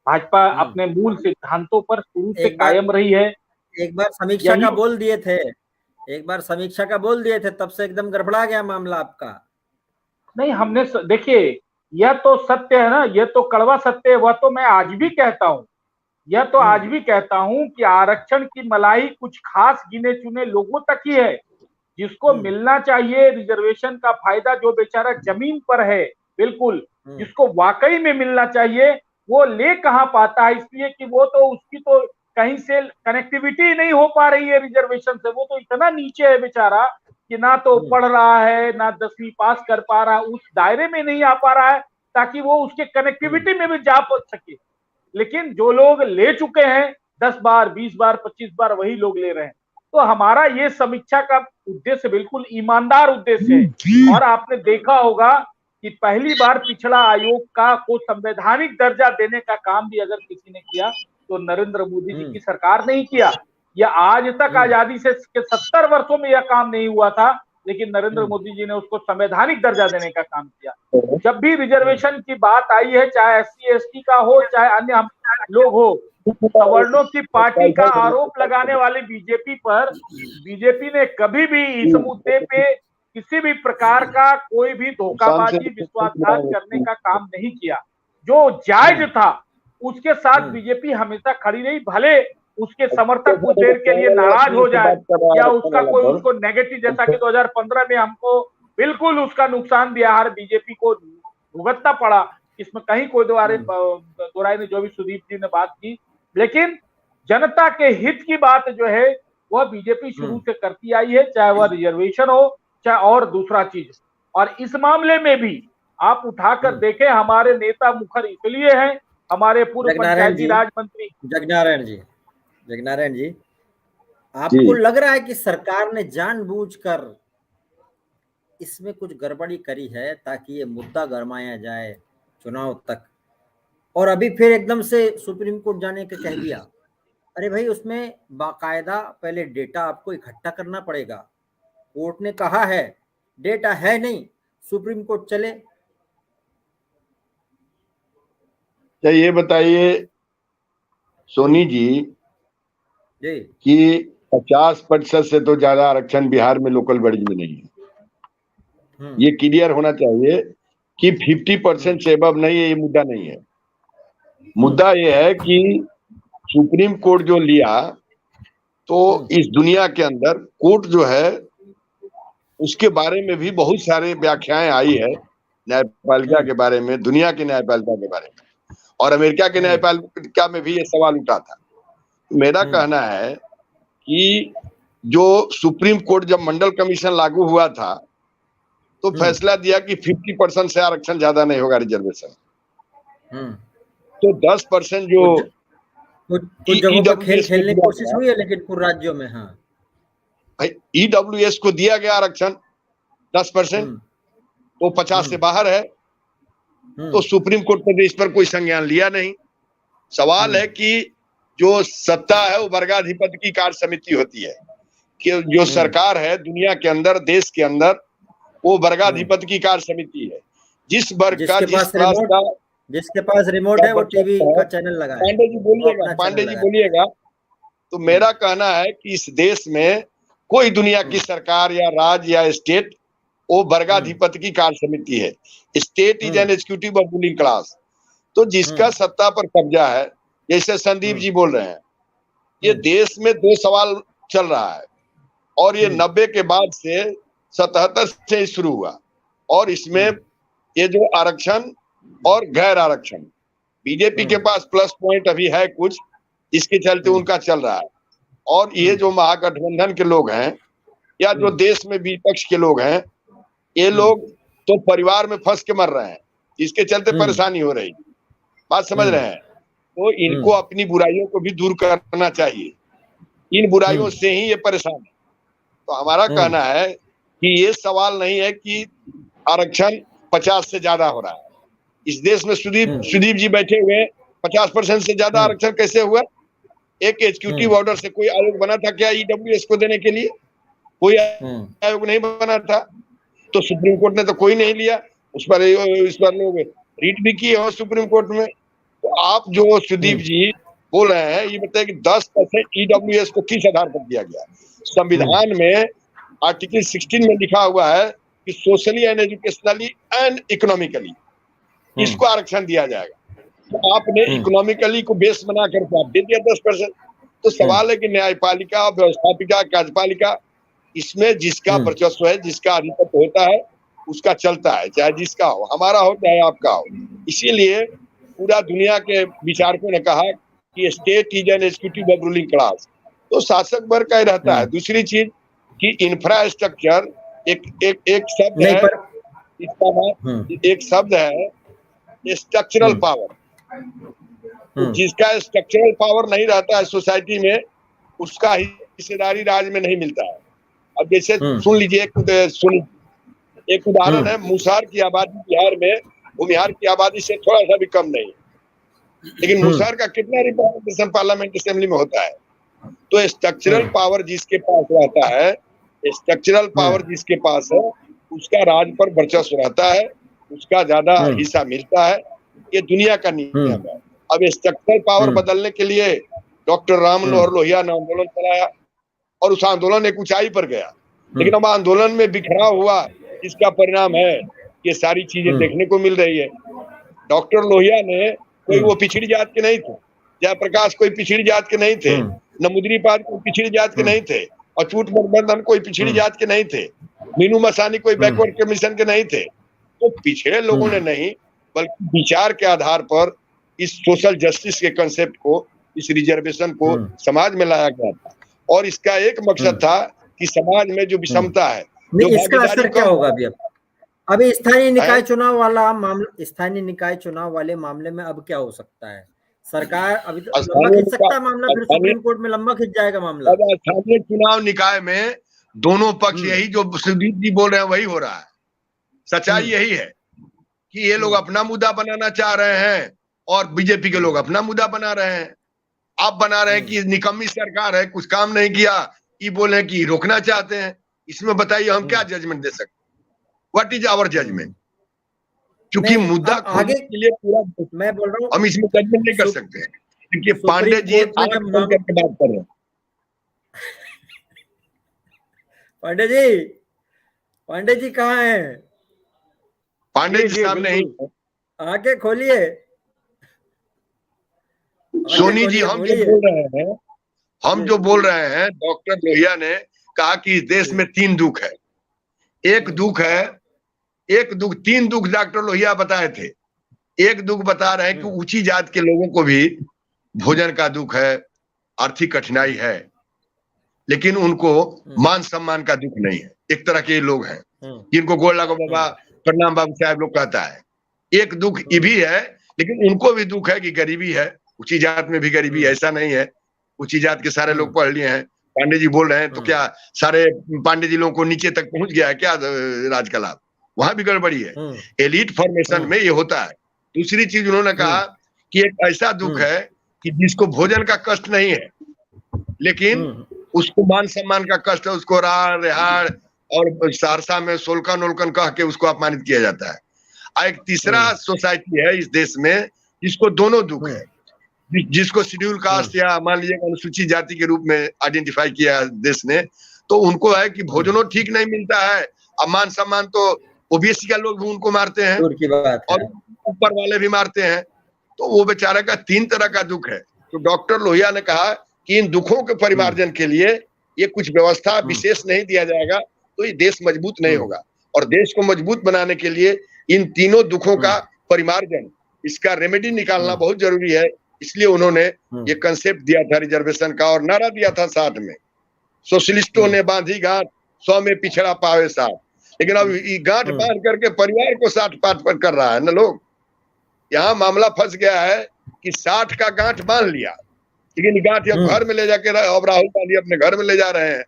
S3: भाजपा अपने मूल सिद्धांतों पर शुरू से कायम रही है।
S1: एक बार समीक्षा का बोल दिए थे, एक बार समीक्षा का बोल दिए थे, तब से एकदम गड़बड़ा गया मामला आपका।
S3: नहीं, हमने देखिए, यह तो सत्य है ना, यह तो कड़वा सत्य है। वह तो मैं आज भी कहता हूं, यह तो आज भी कहता हूं कि आरक्षण की मलाई कुछ खास गिने चुने लोगों तक ही है। जिसको मिलना चाहिए रिजर्वेशन का फायदा, जो बेचारा जमीन पर है, बिल्कुल जिसको वाकई में मिलना चाहिए, वो ले कहां पाता है। इसलिए कि वो तो, उसकी तो कहीं से कनेक्टिविटी नहीं हो पा रही है रिजर्वेशन से। वो तो इतना नीचे है बेचारा कि ना तो पढ़ रहा है, ना 10वीं पास कर पा रहा है, उस दायरे में नहीं आ पा रहा है ताकि वो उसके कनेक्टिविटी में भी जा सके। लेकिन जो लोग ले चुके हैं 10 बार, 20 बार, 25 बार, वही लोग ले रहे हैं। तो हमारा ये समीक्षा का उद्देश्य बिल्कुल ईमानदार उद्देश्य है। और आपने देखा होगा कि पहली बार पिछड़ा आयोग को संवैधानिक दर्जा देने का काम भी अगर किसी ने किया तो नरेंद्र मोदी जी की सरकार ने ही किया। यह आज तक आजादी से 70 वर्षों में यह काम नहीं हुआ था, लेकिन नरेंद्र मोदी जी ने उसको संवैधानिक दर्जा देने का काम किया। जब भी रिजर्वेशन की बात आई है, चाहे SC ST का हो, चाहे अन्य हम लोग हो, सवर्णों की पार्टी का आरोप लगाने वाली बीजेपी पर, बीजेपी ने कभी भी इस मुद्दे पे किसी भी प्रकार का कोई भी धोखाबाजी, विश्वासघात करने का काम नहीं किया। जो जायज था उसके साथ बीजेपी हमेशा खड़ी रही। भले उसके समर्थक कुछ देर के लिए नाराज हो जाए या उसका कोई उसको नेगेटिव, जैसा कि 2015 में हमको बिल्कुल उसका नुकसान दिया, हर बीजेपी को भुगतना पड़ा, इसमें कहीं कोई दो राय नहीं, जो भी सुदीप जी ने बात की। लेकिन जनता के हित की बात जो है वह बीजेपी शुरू से करती आई है, चाहे वह रिजर्वेशन हो, चाहे और दूसरा चीज। और इस मामले में भी आप उठाकर देखें, हमारे नेता मुखर इसलिए हैं, हमारे पूर्व पंचायती राज मंत्री
S1: जगनारायण जी, आपको लग रहा है कि सरकार ने जानबूझकर इसमें कुछ गड़बड़ी करी है ताकि ये मुद्दा गरमाया जाए चुनाव तक, और अभी फिर एकदम से सुप्रीम कोर्ट जाने के कह दिया? अरे भाई, उसमें बाकायदा पहले डेटा आपको इकट्ठा करना पड़ेगा। कोर्ट ने कहा है, डेटा है नहीं, सुप्रीम कोर्ट चले।
S2: क्या ये बताइए सोनी जी कि 50% से तो ज्यादा आरक्षण बिहार में लोकल बॉडीज में नहीं है। ये क्लियर होना चाहिए कि 50% से अबव नहीं है, ये मुद्दा नहीं है। मुद्दा ये है कि सुप्रीम कोर्ट जो लिया, तो इस दुनिया के अंदर कोर्ट जो है उसके बारे में भी बहुत सारे व्याख्याएं आई है, न्यायपालिका के बारे में, दुनिया की न्यायपालिका के बारे में, और अमेरिका के न्यायपालिका में भी ये सवाल उठा था। मेरा कहना है कि जो सुप्रीम कोर्ट जब मंडल कमीशन लागू हुआ था तो फैसला दिया कि 50% से आरक्षण ज्यादा नहीं होगा रिजर्वेशन। तो 10% जो
S1: कुछ जगहों पर खेलने की कोशिश हुई है, लेकिन कुछ राज्यों में
S2: EWS को दिया गया आरक्षण 10%, वो 50 से बाहर है। तो सुप्रीम कोर्ट ने इस पर कोई संज्ञान लिया नहीं। सवाल है कि जो सत्ता है वो वर्गाधिपति की कार्य समिति होती है, कि जो सरकार है दुनिया के अंदर, देश के अंदर, वो वर्गाधिपति की कार्य समिति है। जिस वर्ग का,
S1: जिसके पास रिमोट है वो टीवी का चैनल लगाए।
S2: पांडे जी बोलिएगा। तो मेरा कहना है कि इस देश में कोई दुनिया की सरकार या राज्य या स्टेट, वो वर्गाधिपति की कार्य समिति है। State is an executive of ruling class. तो जिसका सत्ता पर कब्जा है, जैसे संदीप जी बोल रहे हैं, ये देश में दो सवाल चल रहा है, और ये 90 के बाद से 77 से शुरू हुआ। और इसमें ये जो आरक्षण और गैर आरक्षण, बीजेपी के पास प्लस पॉइंट अभी है कुछ, इसके चलते उनका चल रहा है। और ये जो महागठबंधन के लोग हैं या जो देश में विपक्ष के लोग हैं, ये लोग तो परिवार में फंस के मर रहे हैं, इसके चलते परेशानी हो रही। बात समझ रहे हैं? तो इनको अपनी बुराइयों को भी दूर करना चाहिए। इन बुराइयों से ही ये परेशान है। तो हमारा कहना है कि ये सवाल नहीं है कि आरक्षण 50 से ज्यादा हो रहा है। इस देश में सुदीप जी बैठे हुए 50% से ज्यादा आरक्षण कैसे हुआ? एक एग्जीक्यूटिव ऑर्डर से कोई आयोग बना था क्या ईडब्ल्यूएस को देने के लिए? कोई आयोग नहीं बना था। तो सुप्रीम कोर्ट ने तो कोई नहीं लिया, इस पर लोग रीट भी किए हो सुप्रीम कोर्ट में। तो आप जो सुदीप जी बोल रहे हैं, ये बताए कि 10% ईडब्ल्यूएस को किस आधार पर दिया गया? संविधान में आर्टिकल 16 में लिखा हुआ है कि socially and educationally and economically इसको आरक्षण दिया जाएगा। तो आपने इकोनॉमिकली को बेस बना करके आप दे दिया 10%। तो सवाल है कि न्यायपालिका, व्यवस्थापिका, कार्यपालिका, इसमें जिसका वर्चस्व है, जिसका अधिपत्य होता है, उसका चलता है, चाहे जिसका हो, हमारा हो चाहे आपका हो। इसीलिए पूरा दुनिया के विचारकों ने कहा कि state is an executive of ruling class. तो शासक वर्ग का ही रहता है। दूसरी चीज कि इंफ्रास्ट्रक्चर एक शब्द है, इसका नाम एक शब्द है स्ट्रक्चरल पावर। जिसका स्ट्रक्चरल पावर नहीं रहता है सोसाइटी में, उसका हिस्सेदारी राज्य में नहीं मिलता है। अब जैसे सुन लीजिए, एक उदाहरण है, मुसहर की आबादी बिहार में भूमिहार की आबादी से थोड़ा सा भी कम नहीं, लेकिन मुसहर का कितना रिप्रेजेंटेशन पार्लियामेंट असेंबली में होता है? तो स्ट्रक्चरल पावर जिसके पास रहता है, स्ट्रक्चरल पावर जिसके पास है, उसका राज्य पर वर्चस्व रहता है, उसका ज्यादा हिस्सा मिलता है। ये दुनिया का नियम है। अब स्ट्रक्चरल पावर बदलने के लिए डॉक्टर राम मनोहर लोहिया ने आंदोलन चलाया और उस आंदोलन एक ऊंचाई पर गया, लेकिन अब आंदोलन में बिखराव हुआ, इसका परिणाम है ये सारी चीजें देखने को मिल रही है। डॉक्टर लोहिया ने कोई वो पिछड़ी जात के नहीं थे, जयप्रकाश कोई पिछड़ी जात के नहीं थे, नमुद्रीपाद कोई पिछड़ी जात के नहीं थे, अछूत गठबंधन कोई पिछड़ी जात के नहीं थे, मीनू मसानी कोई बैकवर्ड कमीशन के नहीं थे। तो पिछड़े लोगों ने नहीं, बल्कि विचार के आधार पर इस सोशल जस्टिस के कंसेप्ट को, इस रिजर्वेशन को समाज में लाया गया था। और इसका एक मकसद था कि समाज में जो विषमता है,
S1: इसका असर क्या होगा अभी स्थानीय निकाय चुनाव वाला मामला, स्थानीय निकाय चुनाव वाले मामले में अब क्या हो सकता है? सरकार अभी तो लंबा खींच सकता है मामला, फिर सुप्रीम कोर्ट में लंबा खींच जाएगा मामला।
S2: स्थानीय चुनाव निकाय में दोनों पक्ष यही जो सुदीप जी बोल रहे हैं वही हो रहा है। सच्चाई यही है कि ये लोग अपना मुद्दा बनाना चाह रहे हैं और बीजेपी के लोग अपना मुद्दा बना रहे हैं। आप बना रहे हैं कि निकम्मी सरकार है, कुछ काम नहीं किया, ये बोले कि रोकना चाहते हैं। इसमें बताइए हम क्या जजमेंट दे सकते? What is our judgement? क्योंकि मुद्दा
S1: आगे
S2: के लिए पूरा
S1: मैं बोल रहा हूँ,
S2: हम इसमें जजमेंट नहीं कर सकते हैं, क्योंकि पांडे जी आंख बंद करके बात कर रहे हैं।
S1: पांडे जी कहाँ हैं?
S2: पांडे जी सामने ही,
S1: आके खोलिए।
S2: सोनी जी, हम जो बोल रहे हैं, डॉक्टर लोहिया ने कहा कि इस देश में 3 दुख है। तीन दुख डॉक्टर लोहिया बताए थे। एक दुख बता रहे हैं कि ऊंची जात के लोगों को भी भोजन का दुख है, आर्थिक कठिनाई है, लेकिन उनको मान सम्मान का दुख नहीं है। एक तरह के लोग हैं जिनको गोड़ लगो बाबा, प्रणाम बाबू साहब लोग कहता है। एक दुख ये भी है, लेकिन उनको भी दुख है कि गरीबी है। ऊंची जात में भी गरीबी, ऐसा नहीं है ऊंची जात के सारे लोग पढ़ लिए हैं। पांडे जी बोल रहे हैं, तो क्या सारे पांडे जी लोगों को नीचे तक पहुंच गया है क्या राज का लाभ? वहां भी गड़बड़ी है। एलिट फॉर्मेशन में ये होता है। दूसरी चीज उन्होंने कहा कि एक ऐसा दुख है कि जिसको भोजन का कष्ट नहीं है, लेकिन उसको मान सम्मान का कष्ट है, उसको रार रिहाड़ और सहरसा में सोलकन ओलकन कह के उसको अपमानित किया जाता है। एक तीसरा सोसाइटी है इस देश में जिसको दोनों दुख है, जिसको शेड्यूल कास्ट या मान लीजिए अनुसूचित जाति के रूप में आइडेंटिफाई किया देश ने, तो उनको है कि भोजनों ठीक नहीं मिलता है, अब मान सम्मान तो ओबीसी का लोग भी उनको मारते हैं और ऊपर वाले भी मारते हैं। तो वो बेचारे का 3 तरह का दुख है। तो डॉक्टर लोहिया ने कहा कि इन दुखों के परिमार्जन के लिए ये कुछ व्यवस्था विशेष नहीं दिया जाएगा तो ये देश मजबूत नहीं होगा। और देश को मजबूत बनाने के लिए इन तीनों दुखों का परिमार्जन, इसका रेमेडी निकालना बहुत जरूरी है। इसलिए उन्होंने ये कंसेप्ट दिया था रिजर्वेशन का, और नारा दिया था साथ में, सोशलिस्टों ने बांधी गांठ 100 में पिछड़ा पावे 60। लेकिन अब ये गांठ बांध करके परिवार को 60 पाठ पर कर रहा है ना लोग। यहाँ मामला फंस गया है कि 60 का गांठ बांध लिया, की निगाह थी, अब घर में ले जाके अब राहुल गांधी अपने घर में ले जा रहे हैं,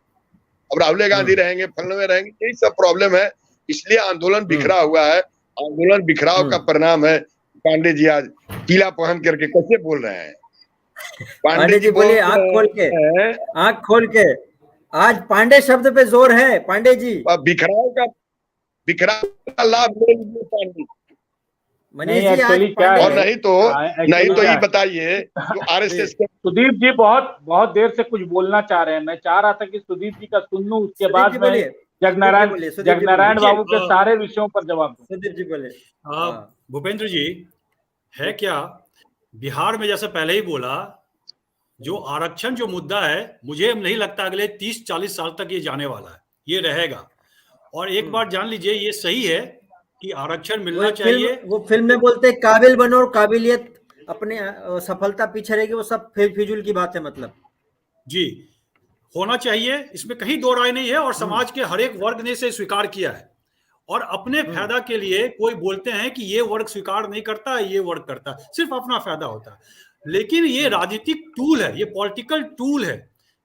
S2: अब राहुल गांधी रहेंगे, फलने में रहेंगे, यही सब प्रॉब्लम है। इसलिए आंदोलन बिखरा हुआ है। आंदोलन बिखराव का परिणाम है। पांडे जी आज पीला पहन करके कैसे बोल रहे हैं?
S1: पांडे जी बोलिए, आंख खोल के आज पांडे शब्द पे जोर है। पांडे जी
S2: बिखराव का लाभ ले लीजिए पांडे।
S1: मनीष जी आज
S3: क्या
S2: और नहीं तो ये बताइए जो आरएसएस के
S3: सुदीप जी बहुत देर से कुछ बोलना चाह रहे हैं। मैं चाह रहा था कि सुदीप जी का सुन लूं, उसके बाद मैं जगनारायण बाबू के सारे विषयों पर जवाब दूं।
S1: सुदीप जी बोले।
S4: भूपेंद्र जी, है क्या बिहार में, जैसे पहले ही बोला, जो आरक्षण जो मुद्दा है, मुझे नहीं लगता अगले 30-40 साल तक ये जाने वाला है, ये रहेगा। और एक बार जान लीजिए, ये सही है कि आरक्षण मिलना चाहिए।
S1: वो फिल्म में बोलते हैं काबिल बनो और काबिलियत अपने सफलता पीछे रहेगी, वो सब फिजूल की बात है। मतलब
S4: जी होना चाहिए, इसमें कहीं दो राय नहीं है। और समाज के हर एक वर्ग ने इसे स्वीकार किया है। और अपने फायदा के लिए कोई बोलते हैं कि ये वर्ग स्वीकार नहीं करता, ये वर्ग करता, सिर्फ अपना फायदा होता है। लेकिन ये राजनीतिक टूल है, ये पॉलिटिकल टूल है।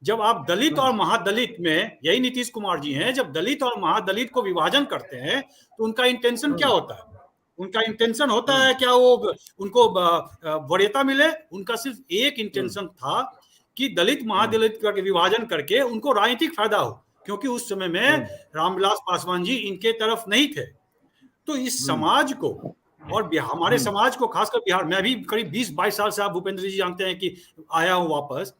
S4: जब आप दलित और महादलित में, यही नीतीश कुमार जी हैं, जब दलित और महादलित को विभाजन करते हैं तो उनका इंटेंशन क्या होता है? उनका इंटेंशन होता है क्या वो उनको वरीयता मिले? उनका सिर्फ एक इंटेंशन था कि दलित महादलित का विभाजन करके उनको राजनीतिक फायदा हो, क्योंकि उस समय में रामविलास पासवान जी इनके तरफ नहीं थे। तो इस समाज को और हमारे समाज को, खासकर बिहार में भी करीब 20-22 साल से, आप भूपेंद्र जी जानते हैं कि आया हूं वापस,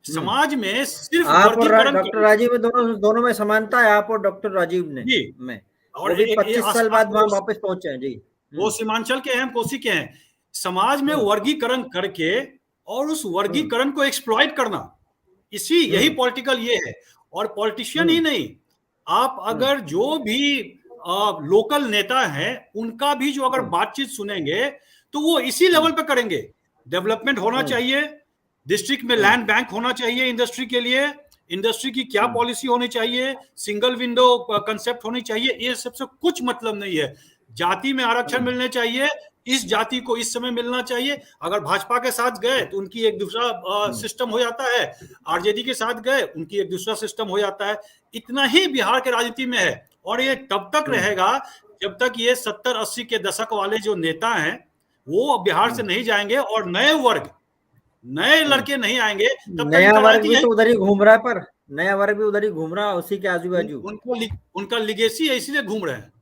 S4: समाज में सिर्फ
S1: डॉक्टर राजीव में दोनों में समानता है, आप और डॉक्टर राजीव ने में, और 25 साल बाद वहां वापस पहुंचे हैं जी।
S4: वो सीमांचल के हैं, कोसी के हैं। समाज में वर्गीकरण करके और उस वर्गीकरण को एक्सप्लॉइट करना, यही पॉलिटिकल ये है। और पॉलिटिशियन ही नहीं, आप अगर जो भी लोकल नेता हैं उनका भी जो अगर बातचीत सुनेंगे तो वो इसी लेवल पे करेंगे। डेवलपमेंट होना चाहिए, डिस्ट्रिक्ट में लैंड बैंक होना चाहिए इंडस्ट्री के लिए, इंडस्ट्री की क्या पॉलिसी होनी चाहिए, सिंगल विंडो कंसेप्ट होनी चाहिए, ये सबसे कुछ मतलब नहीं है। जाति में आरक्षण मिलने चाहिए, इस जाति को इस समय मिलना चाहिए। अगर भाजपा के साथ गए तो उनकी एक दूसरा सिस्टम हो जाता है, आरजेडी के साथ गए उनकी एक दूसरा सिस्टम हो जाता है। इतना ही बिहार के राजनीति में है। और ये तब तक रहेगा जब तक ये 70-80 के दशक वाले जो नेता हैं वो बिहार से नहीं जाएंगे और नए लड़के नहीं आएंगे। तब
S1: नया वर्ग भी तो उधर ही घूम रहा है, पर नया वर्ग भी उधर ही घूम रहा है, उसी के आजू बाजू
S4: उनका लिगेसी है, इसीलिए घूम रहे हैं।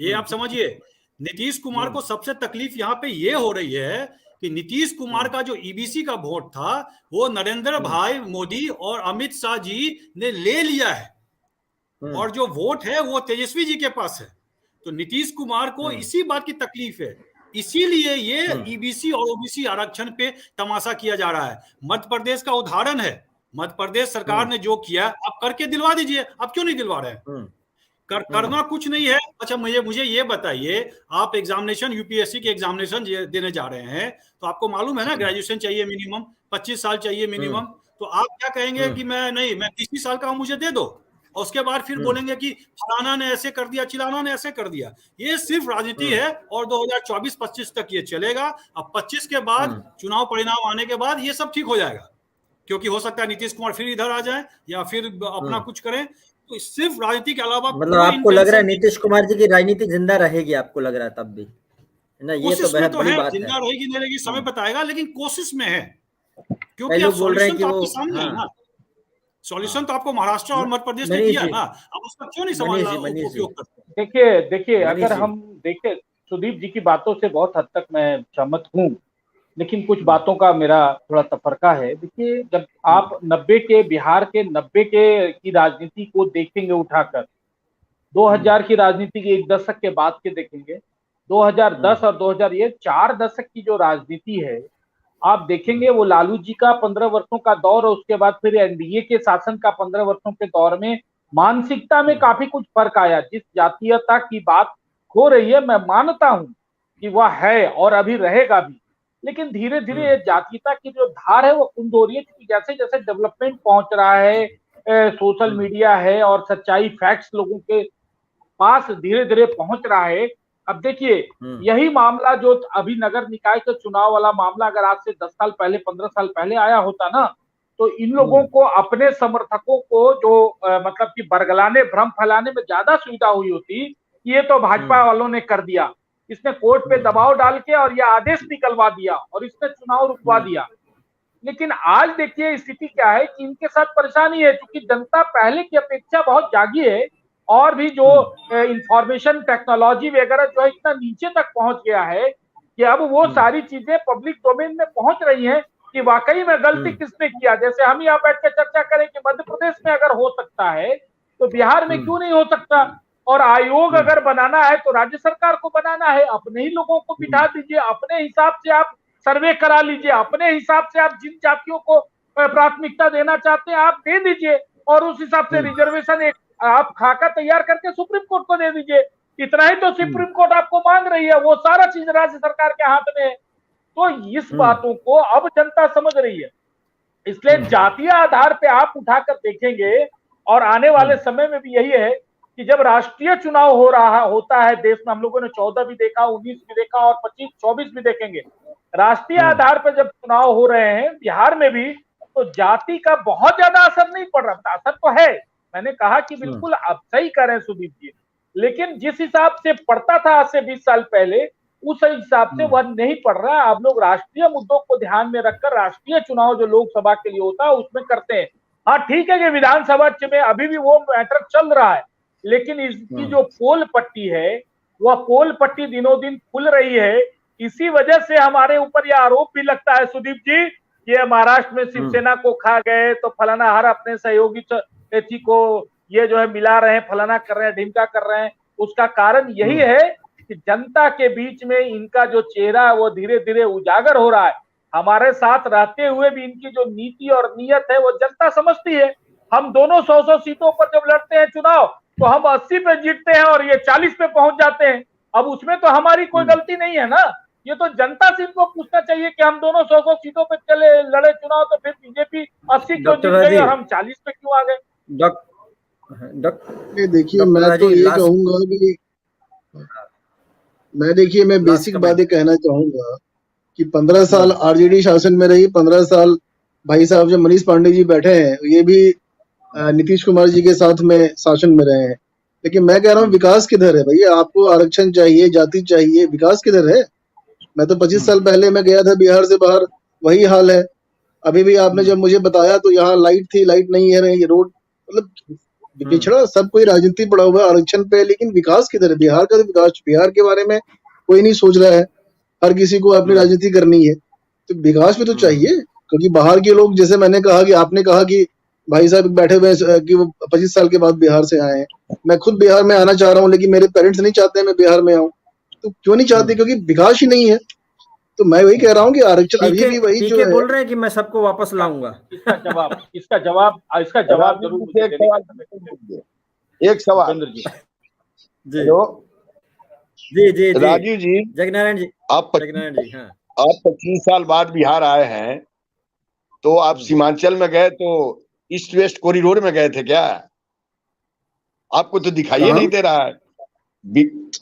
S4: ये आप समझिए। नीतीश कुमार को सबसे तकलीफ यहाँ पे ये हो रही है कि नीतीश कुमार का जो ईबीसी का वोट था वो नरेंद्र भाई मोदी और अमित शाह जी ने ले लिया है, और जो वोट है वो तेजस्वी जी के पास है। तो नीतीश कुमार को इसी बात की तकलीफ है, इसीलिए ये ईबीसी और ओबीसी आरक्षण पे तमाशा किया जा रहा है। मध्य प्रदेश का उदाहरण है। मध्य प्रदेश सरकार ने जो किया आप करके दिलवा दीजिए, आप क्यों नहीं दिलवा रहे हैं? करना कुछ नहीं है। अच्छा मुझे ये बताइए, आप एग्जामिनेशन यूपीएससी के एग्जामिनेशन देने जा रहे हैं तो आपको मालूम है ना, ग्रेजुएशन चाहिए मिनिमम, 25 साल चाहिए मिनिमम। तो आप क्या कहेंगे कि मैं 30 साल का हूं, मुझे दे दो, और उसके बाद फिर बोलेंगे कि फलाना ने ऐसे कर दिया, चिलाना ने ऐसे कर दिया। ये सिर्फ राजनीति है और 2024-25 तक ये चलेगा। अब 25 के बाद चुनाव परिणाम आने के बाद ये सब ठीक हो जाएगा, क्योंकि हो सकता है नीतीश कुमार फिर इधर आ जाए या फिर अपना कुछ करें। तो सिर्फ राजनीति के अलावा,
S1: मतलब आपको लग रहा है नीतीश कुमार जी की राजनीति जिंदा रहेगी? आपको लग रहा है तब भी ना? ये तो बहुत बड़ी बात है।
S4: जिंदा रहेगी नहीं रहेगी समय बताएगा, लेकिन कोशिश में है, क्योंकि
S1: लोग बोल रहे हैं कि वो
S4: सॉल्यूशन तो आपको महाराष्ट्र और मध्य प्रदेश ने दिया ना, अब उसका क्यों नहीं सवाल उपयोग
S3: करते? देखिए अगर हम देखें, सुदीप जी की बातों से बहुत हद तक मैं सहमत हूँ, लेकिन कुछ बातों का मेरा थोड़ा तफरका है। देखिए, जब आप बिहार के 90 की राजनीति को देखेंगे उठाकर, 2000 की राजनीति के एक दशक के बाद के देखेंगे, 2010 और 2001 4 दशक की जो राजनीति है, आप देखेंगे वो लालू जी का 15 वर्षों का दौर और उसके बाद फिर एनडीए के शासन का 15 वर्षों के दौर में मानसिकता में काफी कुछ फर्क आया। जिस जातीयता की बात हो रही है, मैं मानता हूं कि वह है और अभी रहेगा भी, लेकिन धीरे धीरे जातीयता की जो धार है वो कुंद हो रही है, क्योंकि जैसे जैसे डेवलपमेंट पहुंच रहा है, सोशल मीडिया है और सच्चाई फैक्ट्स लोगों के पास धीरे धीरे पहुंच रहा है, अब देखिए, यही मामला जो अभी नगर निकाय के चुनाव वाला मामला अगर आज से 10 साल पहले 15 साल पहले आया होता ना, तो इन लोगों को अपने समर्थकों को जो मतलब कि बरगलाने भ्रम फैलाने में ज्यादा सुविधा हुई होती। ये तो भाजपा वालों ने कर दिया, इसने कोर्ट पे दबाव डाल के और यह आदेश निकलवा दिया और इसने चुनाव रुकवा दिया। लेकिन आज देखिए स्थिति क्या है कि इनके साथ परेशानी है, क्योंकि जनता पहले की अपेक्षा बहुत जागी है और भी जो इंफॉर्मेशन टेक्नोलॉजी वगैरह जो है इतना नीचे तक पहुंच गया है कि अब वो सारी चीजें पब्लिक डोमेन में पहुंच रही हैं कि वाकई में गलती किसने किया। जैसे हम यहाँ बैठ के चर्चा करें कि मध्य प्रदेश में अगर हो सकता है तो बिहार में क्यों नहीं हो सकता, और आयोग अगर बनाना है तो राज्य सरकार को बनाना है, अपने ही लोगों को बिठा दीजिए, अपने हिसाब से आप सर्वे करा लीजिए, अपने हिसाब से आप जिन जातियों को प्राथमिकता देना चाहते हैं आप दे दीजिए, और उस हिसाब से रिजर्वेशन एक आप खाका तैयार करके सुप्रीम कोर्ट को दे दीजिए। इतना ही तो सुप्रीम कोर्ट आपको मांग रही है, वो सारा चीज राज्य सरकार के हाथ में है। तो इस बातों को अब जनता समझ रही है, इसलिए जातीय आधार पे आप उठाकर देखेंगे और आने वाले समय में भी यही है कि जब राष्ट्रीय चुनाव होता है देश में, हम लोगों ने 14 भी देखा, 19 भी देखा और 25 24 भी देखेंगे, राष्ट्रीय आधार पर जब चुनाव हो रहे हैं बिहार में भी, तो जाति का बहुत ज्यादा असर नहीं पड़ रहा। असर तो है, मैंने कहा कि बिल्कुल आप सही कह रहे हैं सुदीप जी, लेकिन जिस हिसाब से पड़ता था आज से 20 साल पहले उस हिसाब से वह नहीं पड़ रहा। आप लोग राष्ट्रीय मुद्दों को ध्यान में रखकर राष्ट्रीय चुनाव जो लोकसभा के लिए होता है उसमें करते हैं। हाँ ठीक है कि विधानसभा में अभी भी वो मैटर चल रहा है, लेकिन इसकी जो पोल पट्टी है वह पोल पट्टी दिनों दिन खुल रही है। इसी वजह से हमारे ऊपर यह आरोप भी लगता है सुदीप जी, ये महाराष्ट्र में शिवसेना को खा गए तो फलाना हर अपने सहयोगी साथी को ये जो है मिला रहे हैं, फलाना कर रहे हैं, ढिमका कर रहे हैं। उसका कारण यही है कि जनता के बीच में इनका जो चेहरा है वो धीरे धीरे उजागर हो रहा है। हमारे साथ रहते हुए भी इनकी जो नीति और नीयत है वो जनता समझती है। हम दोनों 100 सीटों पर जब लड़ते हैं चुनाव तो हम 80 पे जीतते हैं और ये 40 पे पहुंच जाते हैं। अब उसमें तो हमारी कोई गलती नहीं है ना, ये तो जनता से इनको पूछना चाहिए कि हम दोनों 100 सीटों पे चले लड़े चुनाव, तो फिर बीजेपी 80 क्यों जीत गई और हम 40 पे क्यों आ गए।
S5: देखिए मैं तो ये कहूंगा कि मैं बेसिक बातें कहना चाहूंगा कि 15 साल आरजेडी शासन में रही, 15 साल भाई साहब जो मनीष पांडे जी बैठे हैं ये भी नीतीश कुमार जी के साथ में शासन में रहे हैं। लेकिन मैं कह रहा हूँ विकास किधर है भैया? आपको आरक्षण चाहिए, जाति चाहिए, विकास किधर है? मैं तो 25 साल पहले मैं गया था बिहार से बाहर, वही हाल है। अभी भी आपने जब मुझे बताया तो यहाँ लाइट थी, लाइट नहीं है, ये रोड, मतलब पिछड़ा सब कोई राजनीति पड़ा हुआ है आरक्षण पे, लेकिन विकास किधर है? बिहार का तो विकास, बिहार के बारे में कोई नहीं सोच रहा है, हर किसी को अपनी राजनीति करनी है। तो विकास भी तो चाहिए, क्योंकि बाहर के लोग, जैसे मैंने कहा कि आपने कहा कि भाई साहब बैठे हुए कि वो 25 साल के बाद बिहार से आए हैं। मैं खुद बिहार में आना चाह रहा हूँ, लेकिन मेरे पेरेंट्स नहीं चाहते मैं बिहार में आऊँ। तो क्यों नहीं चाहते? क्योंकि विकास ही नहीं है। तो मैं वही कह रहा हूँ कि आरक्षण अभी भी वही जो है,
S1: बोल रहे हैं कि मैं सबको वापस लाऊंगा।
S3: इसका जवाब जरूर
S2: एक सवाल
S1: जी
S2: राजीव जी,
S1: जगनारायण जी,
S2: आप 25 साल बाद बिहार आए हैं, तो आप सीमांचल में गए तो ईस्ट वेस्ट कॉरिडोर में गए थे क्या? आपको तो दिखाई नहीं दे रहा है।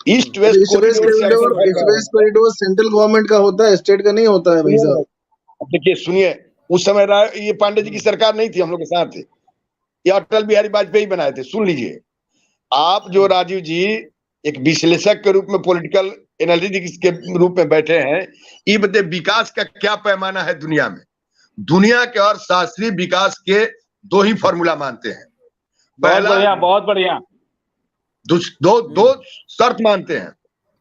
S2: East west
S5: corridor central government का होता है, स्टेट का नहीं होता है भाई साहब।
S2: देखिए सुनिए, उस समय ये पांडे जी की सरकार नहीं थी, हम लोग के साथ थे, ये अटल बिहारी वाजपेयी बनाए थे। सुन लीजिए, आप जो राजीव जी एक विश्लेषक के रूप में, पॉलिटिकल एनालिटिक्स के रूप में बैठे हैं, ये बताइए विकास का क्या पैमाना है दुनिया में? दुनिया के और शास्त्रीय विकास के 2 ही फॉर्मूला मानते हैं। पहला,
S3: बहुत बढ़िया,
S2: दो शर्त मानते हैं,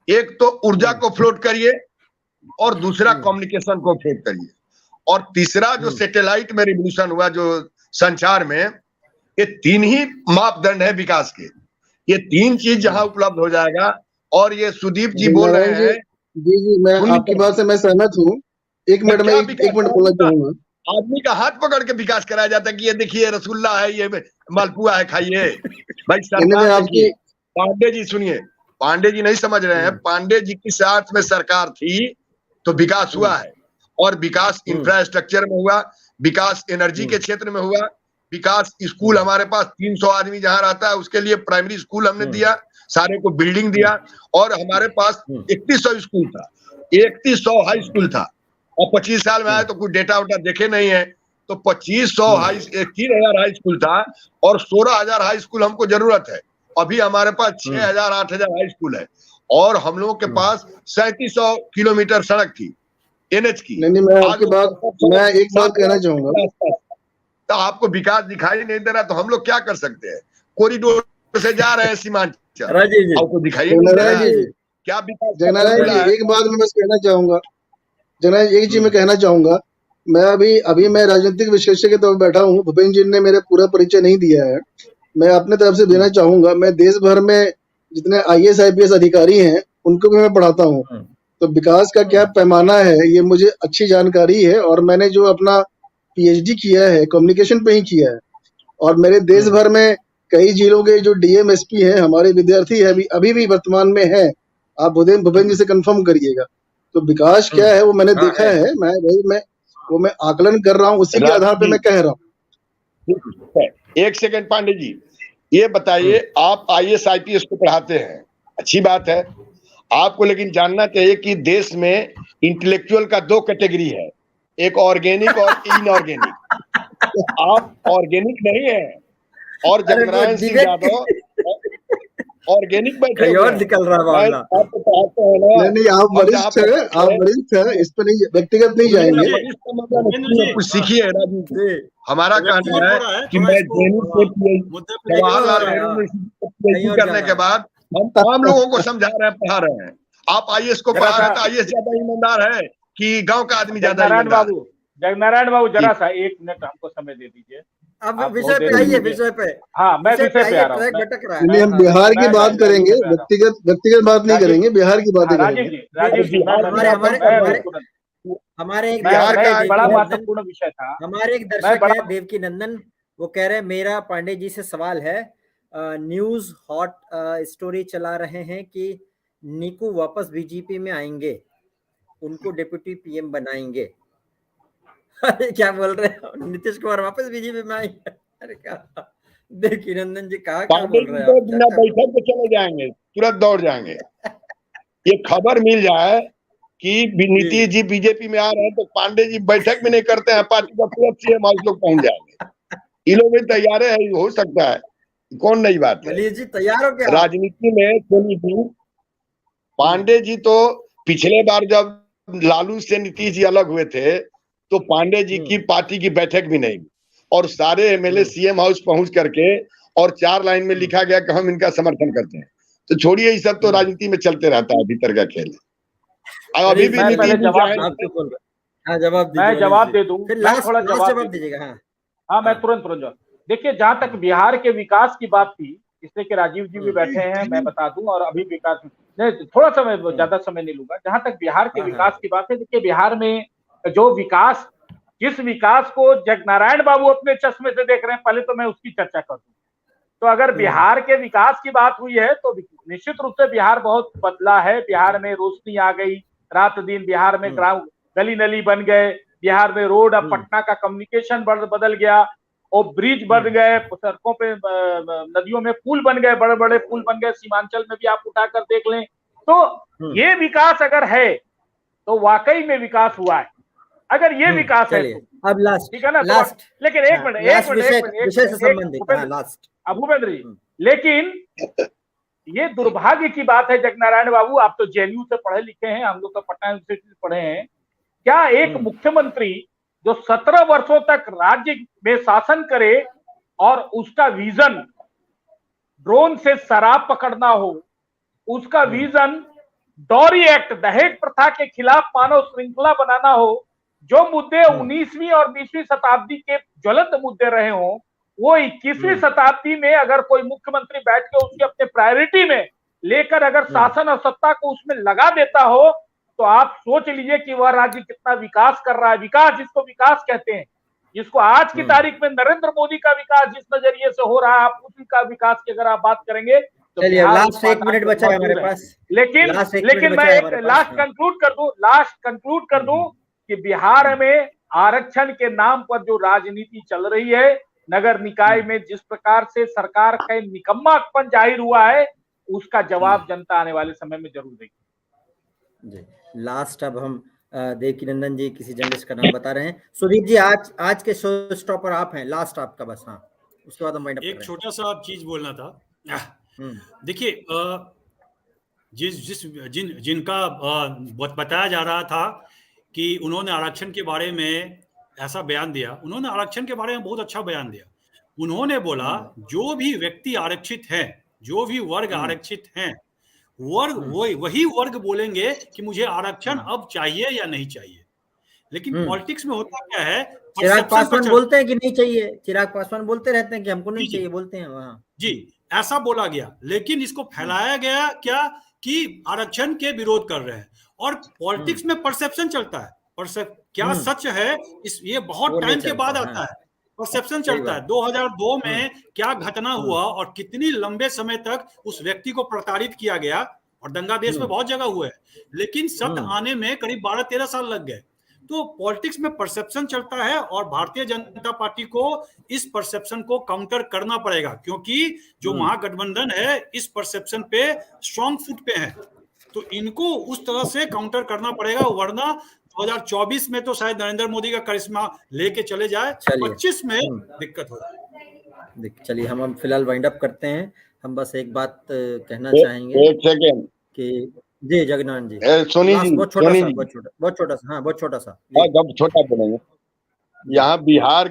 S2: एक तो ऊर्जा को फ्लोट करिए और दूसरा कम्युनिकेशन को फ्लोट करिए, और तीसरा जो सैटेलाइट में रिवोल्यूशन हुआ जो संचार में, ये 3 ही मापदंड है विकास के। ये 3 चीज जहां उपलब्ध हो जाएगा, और ये सुदीप जी बोल रहे हैं।
S5: जी मैं आपकी बात से मैं सहमत हूँ। एक मिनट बोलना चाहूंगा।
S2: आदमी का हाथ पकड़ के विकास कराया जाता है कि ये देखिए रसगुल्ला है, ये मालपुआ है, खाइए। भाई सरकार, पांडे जी सुनिए, पांडे जी नहीं समझ रहे हैं। पांडे जी के साथ में सरकार थी तो विकास हुआ है, और विकास इंफ्रास्ट्रक्चर में हुआ, विकास एनर्जी के क्षेत्र में हुआ, विकास स्कूल, हमारे पास 300 आदमी जहां रहता है उसके लिए प्राइमरी स्कूल हमने दिया, सारे को बिल्डिंग दिया, और हमारे पास 3100 स्कूल था, 3100 हाई स्कूल था, और 25 साल में आए तो कोई डेटा वोटा देखे नहीं है, तो 3000 हाई स्कूल था और 16000 हाई स्कूल हमको जरूरत है। अभी हमारे पास 6000 8000 हाई स्कूल है, और हम लोगों के पास 3700 किलोमीटर सड़क थी, एनएच की।
S5: नहीं, मैं आपकी बात, मैं एक बात कहना चाहूंगा,
S2: तो आपको विकास दिखाई नहीं दे रहा, तो हम लोग क्या कर सकते हैं? कॉरिडोर से जा रहे हैं सीमांचल, आपको दिखाई नहीं दे रहा है क्या विकास?
S5: जगनारायण जी एक बात मैं बस कहना चाहूंगा, जगनारायण एक चीज मैं कहना चाहूंगा, मैं अभी मैं राजनीतिक विशेषज्ञ के तौर पर बैठा हूँ, भूपेंद्र जी ने मेरा पूरा परिचय नहीं दिया है, मैं अपने तरफ से देना चाहूंगा। मैं देश भर में जितने IAS IPS अधिकारी हैं उनको भी मैं पढ़ाता हूँ, तो विकास का क्या पैमाना है ये मुझे अच्छी जानकारी है, और मैंने जो अपना PhD किया है कम्युनिकेशन पे ही किया है, और मेरे देश भर में कई जिलों के जो DM SP हैं हमारे विद्यार्थी है, अभी भी वर्तमान में है, आप भूपेंद्र जी से कंफर्म करिएगा। तो विकास क्या है वो मैंने देखा है, मैं आकलन कर रहा हूँ, उसी के आधार पे मैं कह रहा हूँ।
S2: एक सेकंड पांडे जी, ये बताइए, आप IAS IPS को पढ़ाते हैं, अच्छी बात है, आपको लेकिन जानना चाहिए कि देश में इंटेलेक्चुअल का 2 कैटेगरी है, एक ऑर्गेनिक और इनऑर्गेनिक। आप ऑर्गेनिक नहीं है, और जगनारायण सिंह यादव ऑर्गेनिक बैठे हुए हैं।
S1: निकल रहा है
S2: आपको पढ़ाते हैं ना,
S5: नहीं, आप वरिष्ठ हैं, आप वरिष्ठ हैं, इस पर नहीं व्यक्तिगत नहीं जाएंगे।
S2: कुछ सीखिए राजू जी। हमारा कहना है कि मैं जवाहरलाल नेहरू यूनिवर्सिटी करने के बाद हम तमाम लोगों को समझा रहे हैं, पढ़ा रहे हैं। आप IAS को पढ़ा रहे हैं, तो IAS ज्यादा ईमानदार है कि गांव का आदमी ज्यादा ईमानदार?
S3: जगनारायण बाबू जरा सा 1 मिनट हमको समय दे दीजिए।
S1: अब विषय पे आइए, विषय पे।
S3: हाँ, मैं विषय पे आ रहा हूँ।
S5: हम बिहार की बात करेंगे, व्यक्तिगत बात नहीं करेंगे, बिहार की बात करेंगे।
S3: राजीव जी
S1: हमारे एक
S3: बिहार का बड़ा महत्वपूर्ण विषय था।
S1: हमारे एक दर्शक है देवकी नंदन, वो कह रहे हैं मेरा पांडे जी से सवाल है, न्यूज हॉट स्टोरी चला रहे हैं कि नीकू वापस बीजेपी में आएंगे, उनको डिप्टी PM बनाएंगे। अरे क्या बोल रहे हो, नीतीश कुमार वापस बीजेपी में आएंगे? अरे क्या देवकी नंदन जी क्या बोल रहे हैं?
S2: बिना बैठक पे चले जाएंगे, तुरंत दौड़ जाएंगे। ये खबर मिल जाए कि नीतीश जी बीजेपी में आ रहे हैं, तो पांडे जी बैठक भी नहीं करते हैं, पार्टी का तुरंत CM हाउस लोग पहुंच जाएंगे। ये लोग भी तैयार है, हो सकता है, कौन नई बात है।
S1: जी तैयार हो क्या?
S2: राजनीति में पांडे जी तो पिछले बार जब लालू से नीतीश जी अलग हुए थे, तो पांडे जी की पार्टी की बैठक भी नहीं, और सारे MLA CM हाउस पहुंच करके और 4 लाइन में लिखा गया कि हम इनका समर्थन करते हैं। तो छोड़िए, ये सब तो राजनीति में चलते रहता है, भीतर का खेल। अभी भी
S3: मैं जवाब दे दूं,
S1: थोड़ा जवाब दीजिएगा।
S3: हाँ, मैं तुरंत जवाब। देखिए, जहां तक बिहार के विकास की बात थी, इसलिए कि राजीव जी भी बैठे हैं, मैं बता दूं, और अभी विकास नहीं, थोड़ा समय, ज्यादा समय नहीं लूंगा। जहां तक बिहार के विकास की बात है, देखिए बिहार में जो विकास, जिस विकास को जगनारायण बाबू अपने चश्मे से देख रहे हैं, पहले तो मैं उसकी चर्चा कर दूं। तो अगर बिहार के विकास की बात हुई है, तो निश्चित रूप से बिहार बहुत बदला है। बिहार में रोशनी आ गई, रात दिन बिहार में गली नली बन गए, बिहार में रोड, अब पटना का कम्युनिकेशन बदल गया, और ब्रिज बन गए, सड़कों पे, नदियों में पुल बन गए, बड़े बड़े पुल बन गए, सीमांचल में भी आप उठाकर देख लें। तो ये विकास अगर है तो वाकई में विकास हुआ है। अगर ये विकास है तो
S1: अब लास्ट,
S3: ठीक है ना, लास्ट, लेकिन एक मिनट भूपेंद्र जी, लेकिन ये दुर्भाग्य की बात है जगनारायण बाबू, आप तो JNU से पढ़े लिखे हैं, हम लोग तो पटना यूनिवर्सिटी से पढ़े हैं। क्या एक मुख्यमंत्री जो 17 वर्षों तक राज्य में शासन करे और उसका विजन ड्रोन से शराब पकड़ना हो, उसका विजन डॉरी एक्ट, दहेज प्रथा के खिलाफ मानव श्रृंखला बनाना हो, जो मुद्दे 19वीं और 20वीं शताब्दी के ज्वलंत मुद्दे रहे हों, वो 21वीं शताब्दी में अगर कोई मुख्यमंत्री बैठ के उसके अपने प्रायोरिटी में लेकर अगर शासन और सत्ता को उसमें लगा देता हो, तो आप सोच लीजिए कि वह राज्य कितना विकास कर रहा है। विकास, जिसको विकास कहते हैं, जिसको आज की तारीख में नरेंद्र मोदी का विकास जिस नजरिए से हो रहा है, आप उसी का विकास की अगर आप बात करेंगे तो
S1: लास्ट 1 मिनट बचा है हमारे पास।
S3: लेकिन मैं एक लास्ट कंक्लूड कर दूं कि बिहार में आरक्षण के नाम पर जो राजनीति चल रही है, नगर निकाय में जिस प्रकार से सरकार का निकम्मापन जाहिर हुआ है, उसका जवाब जनता आने वाले समय में जरूर देगी।
S1: जी, लास्ट अब हम देवकी नंदन जी किसी जर्नलिस्ट का नाम बता रहे हैं। सुदीप जी, आज के शो स्टॉपर आप हैं, लास्ट आपका बस। हाँ, उसके बाद हम वाइंड अप कर रहे
S4: एक
S1: हैं।
S4: छोटा सा चीज बोलना था। देखिए, जिनका बताया जा रहा था कि उन्होंने आरक्षण के बारे में ऐसा बयान दिया, उन्होंने आरक्षण के बारे में बहुत अच्छा बयान दिया। उन्होंने बोला जो भी व्यक्ति आरक्षित है, जो भी वर्ग आरक्षित हैं, वही वर्ग बोलेंगे कि मुझे आरक्षण अब चाहिए या नहीं चाहिए। लेकिन पॉलिटिक्स में होता क्या है,
S1: चिराग पासवान बोलते हैं कि नहीं चाहिए, चिराग पासवान बोलते रहते हैं कि हमको नहीं चाहिए, बोलते हैं वहाँ। जी,
S4: ऐसा बोला गया, लेकिन इसको फैलाया गया क्या कि आरक्षण के विरोध कर रहे हैं। और पॉलिटिक्स में परसेप्शन चलता है, क्या सच है ये बहुत टाइम के बाद आता है, परसेप्शन चलता है। 2002 में क्या घटना हुआ और कितनी लंबे समय तक उस व्यक्ति को प्रताड़ित किया गया, और दंगा देश में बहुत जगह हुए, लेकिन सत्य आने में करीब 12-13 साल लग गए। तो पॉलिटिक्स में परसेप्शन चलता है और भारतीय जनता पार्टी को इस परसेप्शन को काउंटर करना पड़ेगा, क्योंकि जो महागठबंधन है इस परसेप्शन पे स्ट्रॉन्ग फुट पे है। तो इनको उस तरह से काउंटर करना पड़ेगा, वरना 2024 में तो शायद नरेंद्र मोदी का करिश्मा लेके चले जाए, 25 में दिक्कत हो जाए।
S1: चलिए, हम फिलहाल वाइंड अप करते हैं। हम बस एक बात कहना चाहेंगे,
S2: एक सेकेंड
S1: कि जी जगनाथ जी,
S2: सोनी जी,
S1: बहुत छोटा सा, हाँ, बहुत छोटा सा,
S2: जब छोटा बोलेंगे। यहाँ बिहार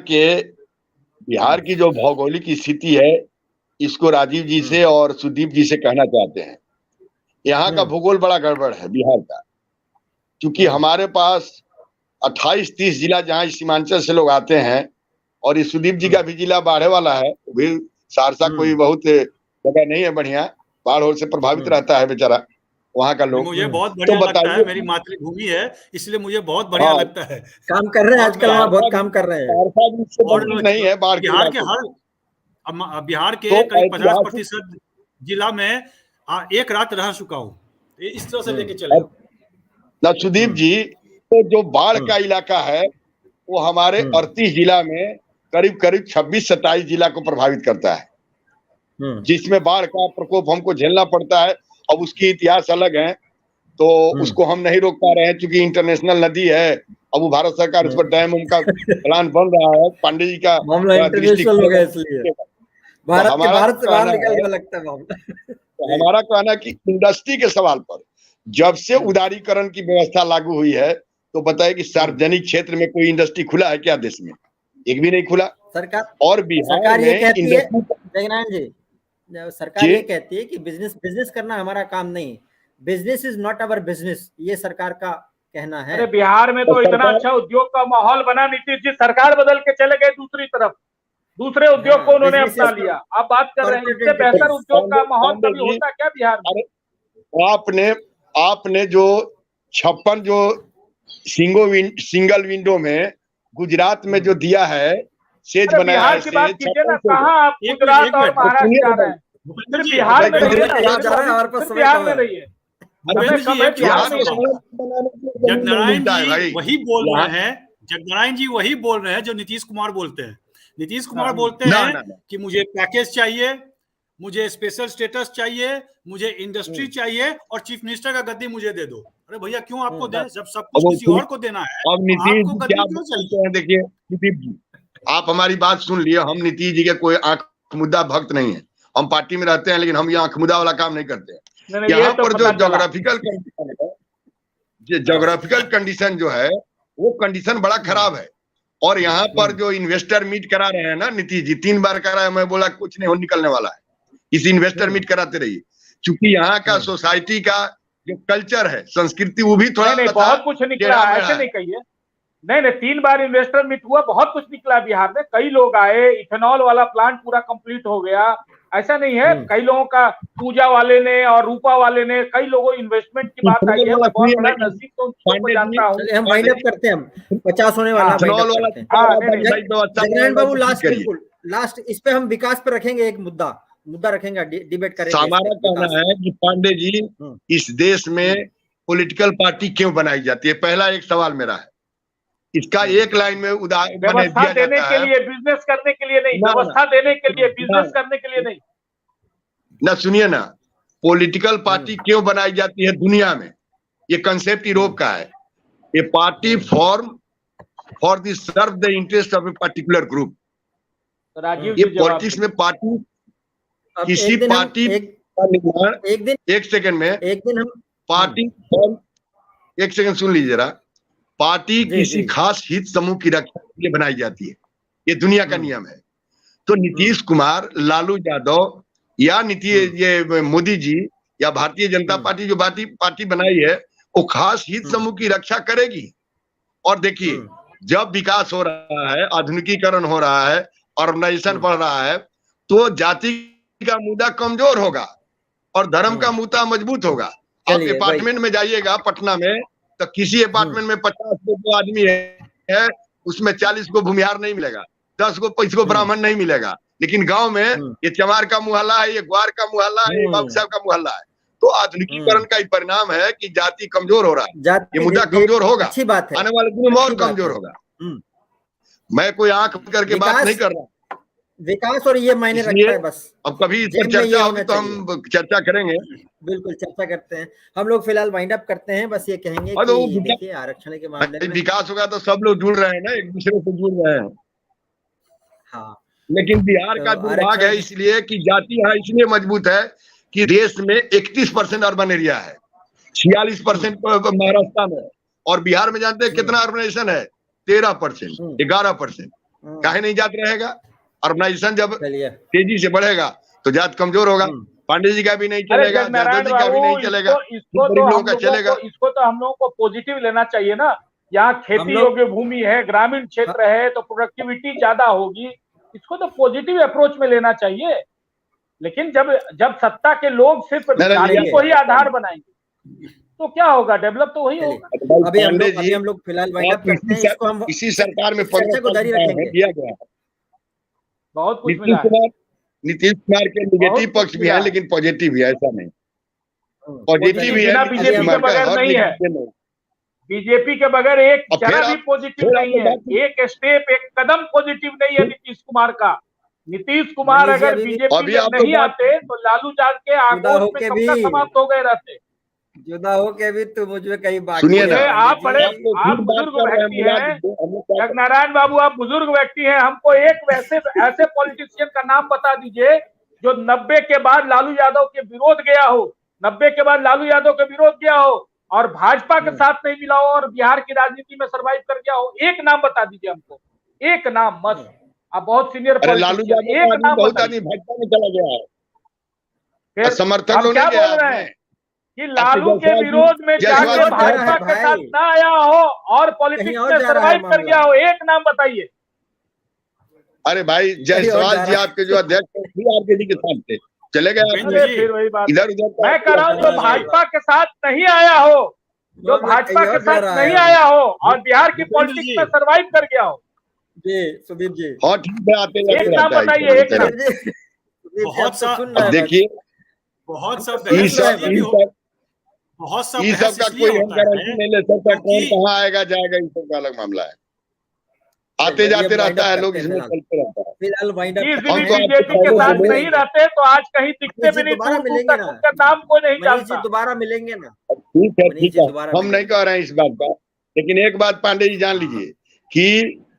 S2: की जो भौगोलिक स्थिति है, इसको राजीव जी से और सुदीप जी से कहना चाहते हैं। यहाँ का भूगोल बड़ा गड़बड़ है बिहार का, क्योंकि हमारे पास 28-30 जिला जहाँ सीमांचल से लोग आते हैं, और इस सुदीप जी का भी जिला बाढ़े वाला है, भी सहरसा कोई बहुत जगह नहीं है बढ़िया, बाढ़ से प्रभावित रहता है बेचारा वहाँ का लोग।
S4: मुझे बहुत बढ़िया लगता है, मेरी मातृभूमि है, इसलिए मुझे बहुत बढ़िया लगता है।
S1: काम कर रहे हैं आजकल, वहाँ बहुत काम कर रहे हैं।
S2: और नहीं है बाढ़
S4: बिहार के करीब 50% जिला में एक रात रह चुका हूँ, इस तरह से लेके चले
S2: ना सुदीप जी। तो जो बाढ़ का इलाका है वो हमारे 38 जिला में करीब 26-27 जिला को प्रभावित करता है, जिसमें बाढ़ का प्रकोप हमको झेलना पड़ता है। अब उसकी इतिहास अलग है, तो उसको हम नहीं रोक पा रहे हैं, क्योंकि इंटरनेशनल नदी है। अब वो भारत सरकार उस पर डैम उनका प्लान बन रहा है, पांडे जी का
S1: मामला इंटरनेशनल हो गया, इसलिए भारत से बाहर निकलने लगता है।
S2: हमारा कहना कि इंडस्ट्री के सवाल पर जब से उदारीकरण की व्यवस्था लागू हुई है, तो बताइए कि सार्वजनिक क्षेत्र में कोई इंडस्ट्री खुला है क्या देश में? एक भी नहीं खुला।
S1: सरकार
S2: और बिहार
S1: ये कहती है, जगनाथ जी, सरकार ये कहती है कि बिजनेस करना हमारा काम नहीं, business is not our business, ये सरकार का कहना है।
S3: अरे बिहार में तो इतना अच्छा उद्योग का माहौल बना, नीतीश जी सरकार बदल के चले गए दूसरी तरफ, दूसरे उद्योग को उन्होंने अपना लिया। आप बात कर रहे हैं इससे बेहतर उद्योग का माहौल कभी होता क्या बिहार में?
S2: आपने जो 56 जो सिंगल विंडो में गुजरात में जो दिया है, सेज बनाया है,
S3: की बात कीजिए ना, कहाँ आप गुजरात और महाराष्ट्र जा रहे हैं? बिहार में रहिए, बिहार में रहिए।
S4: जगनारायण जी वही बोल रहे हैं, जगनारायण जी वही बोल रहे हैं जो नीतीश कुमार बोलते हैं। नीतीश कुमार बोलते हैं कि मुझे पैकेज चाहिए, मुझे स्पेशल स्टेटस चाहिए, मुझे इंडस्ट्री चाहिए, और चीफ मिनिस्टर का गद्दी मुझे दे दो। अरे भैया, क्यों आपको दे? जब सब कुछ किसी और को देना है।
S2: अब नीतीश जी क्या बोलते हैं, देखिए नीतीश जी, आप हमारी बात सुन लिए। हम नीतीश जी के कोई आंख मुद्दा भक्त नहीं है, हम पार्टी में रहते हैं, लेकिन हम ये आंख मुद्दा वाला काम नहीं करते हैं। यहाँ पर जो जोग्राफिकल कंडीशन जो है, वो कंडीशन बड़ा खराब है। और यहाँ पर जो इन्वेस्टर मीट करा रहे हैं ना नीतीश जी, 3 बार कराया, मैं बोला कुछ नहीं हो निकलने वाला है, इस इन्वेस्टर मीट कराते रहिए, क्योंकि यहाँ का सोसाइटी का जो कल्चर है, संस्कृति, वो भी थोड़ा
S3: बहुत कुछ निकला, ऐसे नहीं कहिए। नहीं, 3 बार इन्वेस्टर मीट हुआ, बहुत कुछ निकला बिहार में। कई लोग आए, इथेनॉल वाला प्लांट पूरा कंप्लीट हो गया, ऐसा नहीं है। कई लोगों का, पूजा वाले ने और रूपा वाले ने, कई लोगों इन्वेस्टमेंट की बात आई है। बहुत बड़ा नसीब तो उनको जानता हूँ।
S1: हम वाइंड अप करते हैं, हम 50 होने वाला जगनारायण बाबू, लास्ट इस पे हम विकास पे रखेंगे, एक मुद्दा रखेंगे, डिबेट करेंगे।
S2: हमारा कहना है कि पांडे जी, इस देश में पॉलिटिकल पार्टी क्यों बनाई जाती है? पहला एक सवाल मेरा है, इसका एक लाइन में
S3: व्यवस्था देने के लिए, बिजनेस करने के लिए नहीं, व्यवस्था देने के लिए, बिजनेस करने के लिए नहीं।
S2: ना सुनिए ना, पॉलिटिकल पार्टी क्यों बनाई जाती है दुनिया में, ये कंसेप्ट यूरोप का है। ये party form for the serve the interest of a particular group.
S3: Rajiv
S2: ये
S3: जी जवाब
S2: पॉलिटिक्स में पार्टी,
S1: अब
S2: किसी पार्टी का निर्माण एक सेकंड हम पार्टी फॉर्म, एक सेकंड सुन लीजिए जरा। पार्टी किसी खास हित समूह की रक्षा के लिए बनाई जाती है, ये दुनिया का नियम है। तो नीतीश कुमार, लालू यादव या ये मोदी जी या भारतीय जनता पार्टी जो पार्टी बनाई है, वो खास हित समूह की रक्षा करेगी। और देखिए, जब विकास हो रहा है, आधुनिकीकरण हो रहा है, ऑर्गेनाइजेशन बढ़ रहा है, तो जाति का मुद्दा कमजोर होगा और धर्म का मुद्दा मजबूत होगा। आप अपार्टमेंट में जाइएगा पटना में, तो किसी अपार्टमेंट में 50 को आदमी है, उसमें 40 को भूमिहार नहीं मिलेगा, 10 को 25 को ब्राह्मण नहीं मिलेगा। लेकिन गांव में ये चमार का मुहल्ला है, ये ग्वार का मुहल्ला है, ये बाबू साहब का मुहल्ला है। तो आधुनिकीकरण का ही परिणाम है कि जाति कमजोर हो रहा है, ये मुद्दा कमजोर होगा,
S1: अच्छी बात है,
S2: आने वाले दिनों में और कमजोर होगा। मैं कोई आंख करके बात नहीं कर रहा,
S1: विकास और ये मायने रखता है बस।
S2: अब कभी इस पर चर्चा होगी तो हम चर्चा करेंगे,
S1: बिल्कुल चर्चा करते हैं। हम लोग फिलहाल वाइंड अप करते हैं, बस ये कहेंगे कि देखिए आरक्षण के मामले में
S2: विकास होगा तो सब लोग जुड़ रहे हैं ना, एक दूसरे से जुड़ रहे हैं।
S1: हाँ,
S2: लेकिन बिहार का दुर्भाग्य है इसलिए कि जाति यहाँ इसलिए मजबूत है कि देश में 31% अर्बन एरिया है, 46% महाराष्ट्र में, और बिहार में जानते हैं कितना अर्बनाइजेशन है? 13%, 11%। काहे नहीं जात रहेगा? अर्बनाइजेशन जब तेजी से बढ़ेगा तो जात कमजोर होगा। पांडे जी का भी नहीं चलेगा, यादव जी का भी नहीं चलेगा, गरीबों का चलेगा।
S3: इसको तो हम लोगों को पॉजिटिव लेना चाहिए ना। यहाँ खेती योग्य भूमि है, ग्रामीण क्षेत्र है, तो प्रोडक्टिविटी ज्यादा होगी। इसको तो पॉजिटिव अप्रोच में लेना चाहिए। लेकिन जब सत्ता के लोग सिर्फ जाति को ही आधार बनाएंगे तो क्या होगा? डेवलप तो वही होगा।
S1: अभी हम लोग फिलहाल वाइंड अप करते हैं, इसको हम
S2: इसी सरकार में
S1: चर्चा को जारी रखेंगे।
S2: दिया गया है,
S3: बहुत कुछ मिला है।
S2: नीतीश कुमार के निगेटिव पक्ष भी है, लेकिन पॉजिटिव भी है, ऐसा नहीं। पॉजिटिव भी है,
S3: बीजेपी के बगैर नहीं है, बीजेपी के बगैर एक जरा भी पॉजिटिव नहीं है, एक स्टेप, एक कदम पॉजिटिव नहीं है नीतीश कुमार का। नीतीश कुमार अगर बीजेपी में नहीं आते तो लालू यादव के आक्रोश में कब तक समाप्त हो गए रहते।
S1: जुदा हो के भी तो मुझे कई बात
S2: सुनिए ना,
S3: आप बुजुर्ग व्यक्ति हैं, जगनारायण बाबू, आप बुजुर्ग व्यक्ति हैं, हमको एक ऐसे पॉलिटिशियन का नाम बता दीजिए जो 90 के बाद लालू यादव के विरोध गया हो, 90 के बाद लालू यादव के विरोध गया हो और भाजपा के साथ नहीं मिला हो और बिहार की राजनीति में सर्वाइव कर गया हो। एक नाम बता दीजिए हमको, एक नाम मत। आप बहुत सीनियर पॉलिटिशियन, एक नाम बताइए।
S2: भाजपा में चला गया है,
S3: फिर
S2: समर्थन
S3: क्या बोल रहे हैं कि लालू के विरोध में जाके भाजपा के साथ ना आया हो और पॉलिटिक्स में सर्वाइव कर गया हो? एक नाम बताइए।
S2: अरे भाई, जायसवाल जी आपके जो अध्यक्ष आरजेडी के साथ थे, चले गए
S3: फिर वही बात
S2: इधर उधर।
S3: मैं कह रहा हूँ जो भाजपा के साथ नहीं आया हो, जो भाजपा के साथ नहीं आया हो और बिहार की पॉलिटिक्स में सर्वाइव कर गया हो।
S1: जी सुदीप जी,
S2: हाँ ठीक है, आते
S3: एक नाम बताइए, एक नाम।
S4: बहुत सा
S2: देखिए,
S4: बहुत सा
S2: ये सब का कोई हम गारंटी नहीं ले सकता कौन कहाँ आएगा जाएगा, इस सब का अलग मामला है। आते जाते रहता है, लोग इसमें चलते रहता है।
S1: फिलहाल वाइंड अप
S3: बीजेपी के साथ नहीं रहते तो आज कहीं दिखते भी नहीं,
S1: दोबारा मिलेंगे ना,
S3: उनका नाम कोई नहीं जानता।
S1: दोबारा मिलेंगे ना।
S2: ठीक है, हम नहीं कह रहे हैं इस बात का, लेकिन एक बात पांडे जी जान लीजिए कि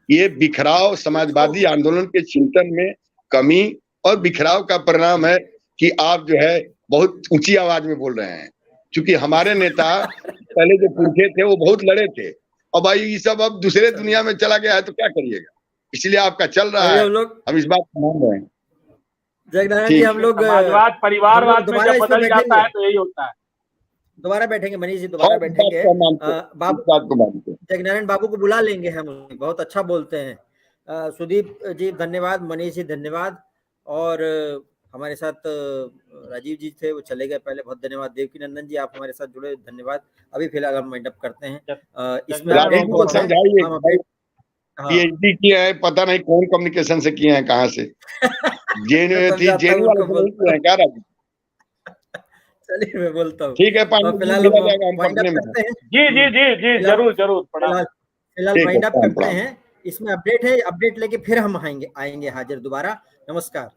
S2: ये बिखराव समाजवादी आंदोलन के चिंतन में कमी और बिखराव का परिणाम है कि आप जो है बहुत ऊंची आवाज में बोल रहे हैं। क्योंकि हमारे नेता पहले जो पुरखे थे वो बहुत लड़े थे, और भाई ये सब अब दूसरे दुनिया में चला गया है तो क्या करिएगा। इसलिए आपका चल रहा है, हम इस बात को मान रहे हैं।
S1: जगनारायण जी, हम लोग
S3: समाजवाद परिवारवाद में जब बदल जाता है तो यही होता है।
S1: दोबारा बैठेंगे मनीष जी, दोबारा बैठेंगे। बाबू जगनारायण बाबू को बुला लेंगे हम, बहुत अच्छा बोलते हैं। सुदीप जी धन्यवाद, मनीष जी धन्यवाद, और हमारे साथ राजीव जी थे, वो चले गए पहले, बहुत धन्यवाद। देवकी नंदन जी आप हमारे साथ जुड़े, धन्यवाद। अभी फिलहाल हम वाइंड अप करते हैं। इसमें
S2: समझाइए पीएचडी किया है, पता नहीं कौन कम्युनिकेशन से किए हैं, कहाँ से जेएनयू वाले क्या राजीव।
S1: चलिए मैं बोलता हूँ,
S2: ठीक है,
S1: फिलहाल
S3: जी जरूर
S1: फिलहाल वाइंड अप करते हैं। इसमें अपडेट है, अपडेट लेके फिर हम आएंगे हाजिर दोबारा। नमस्कार।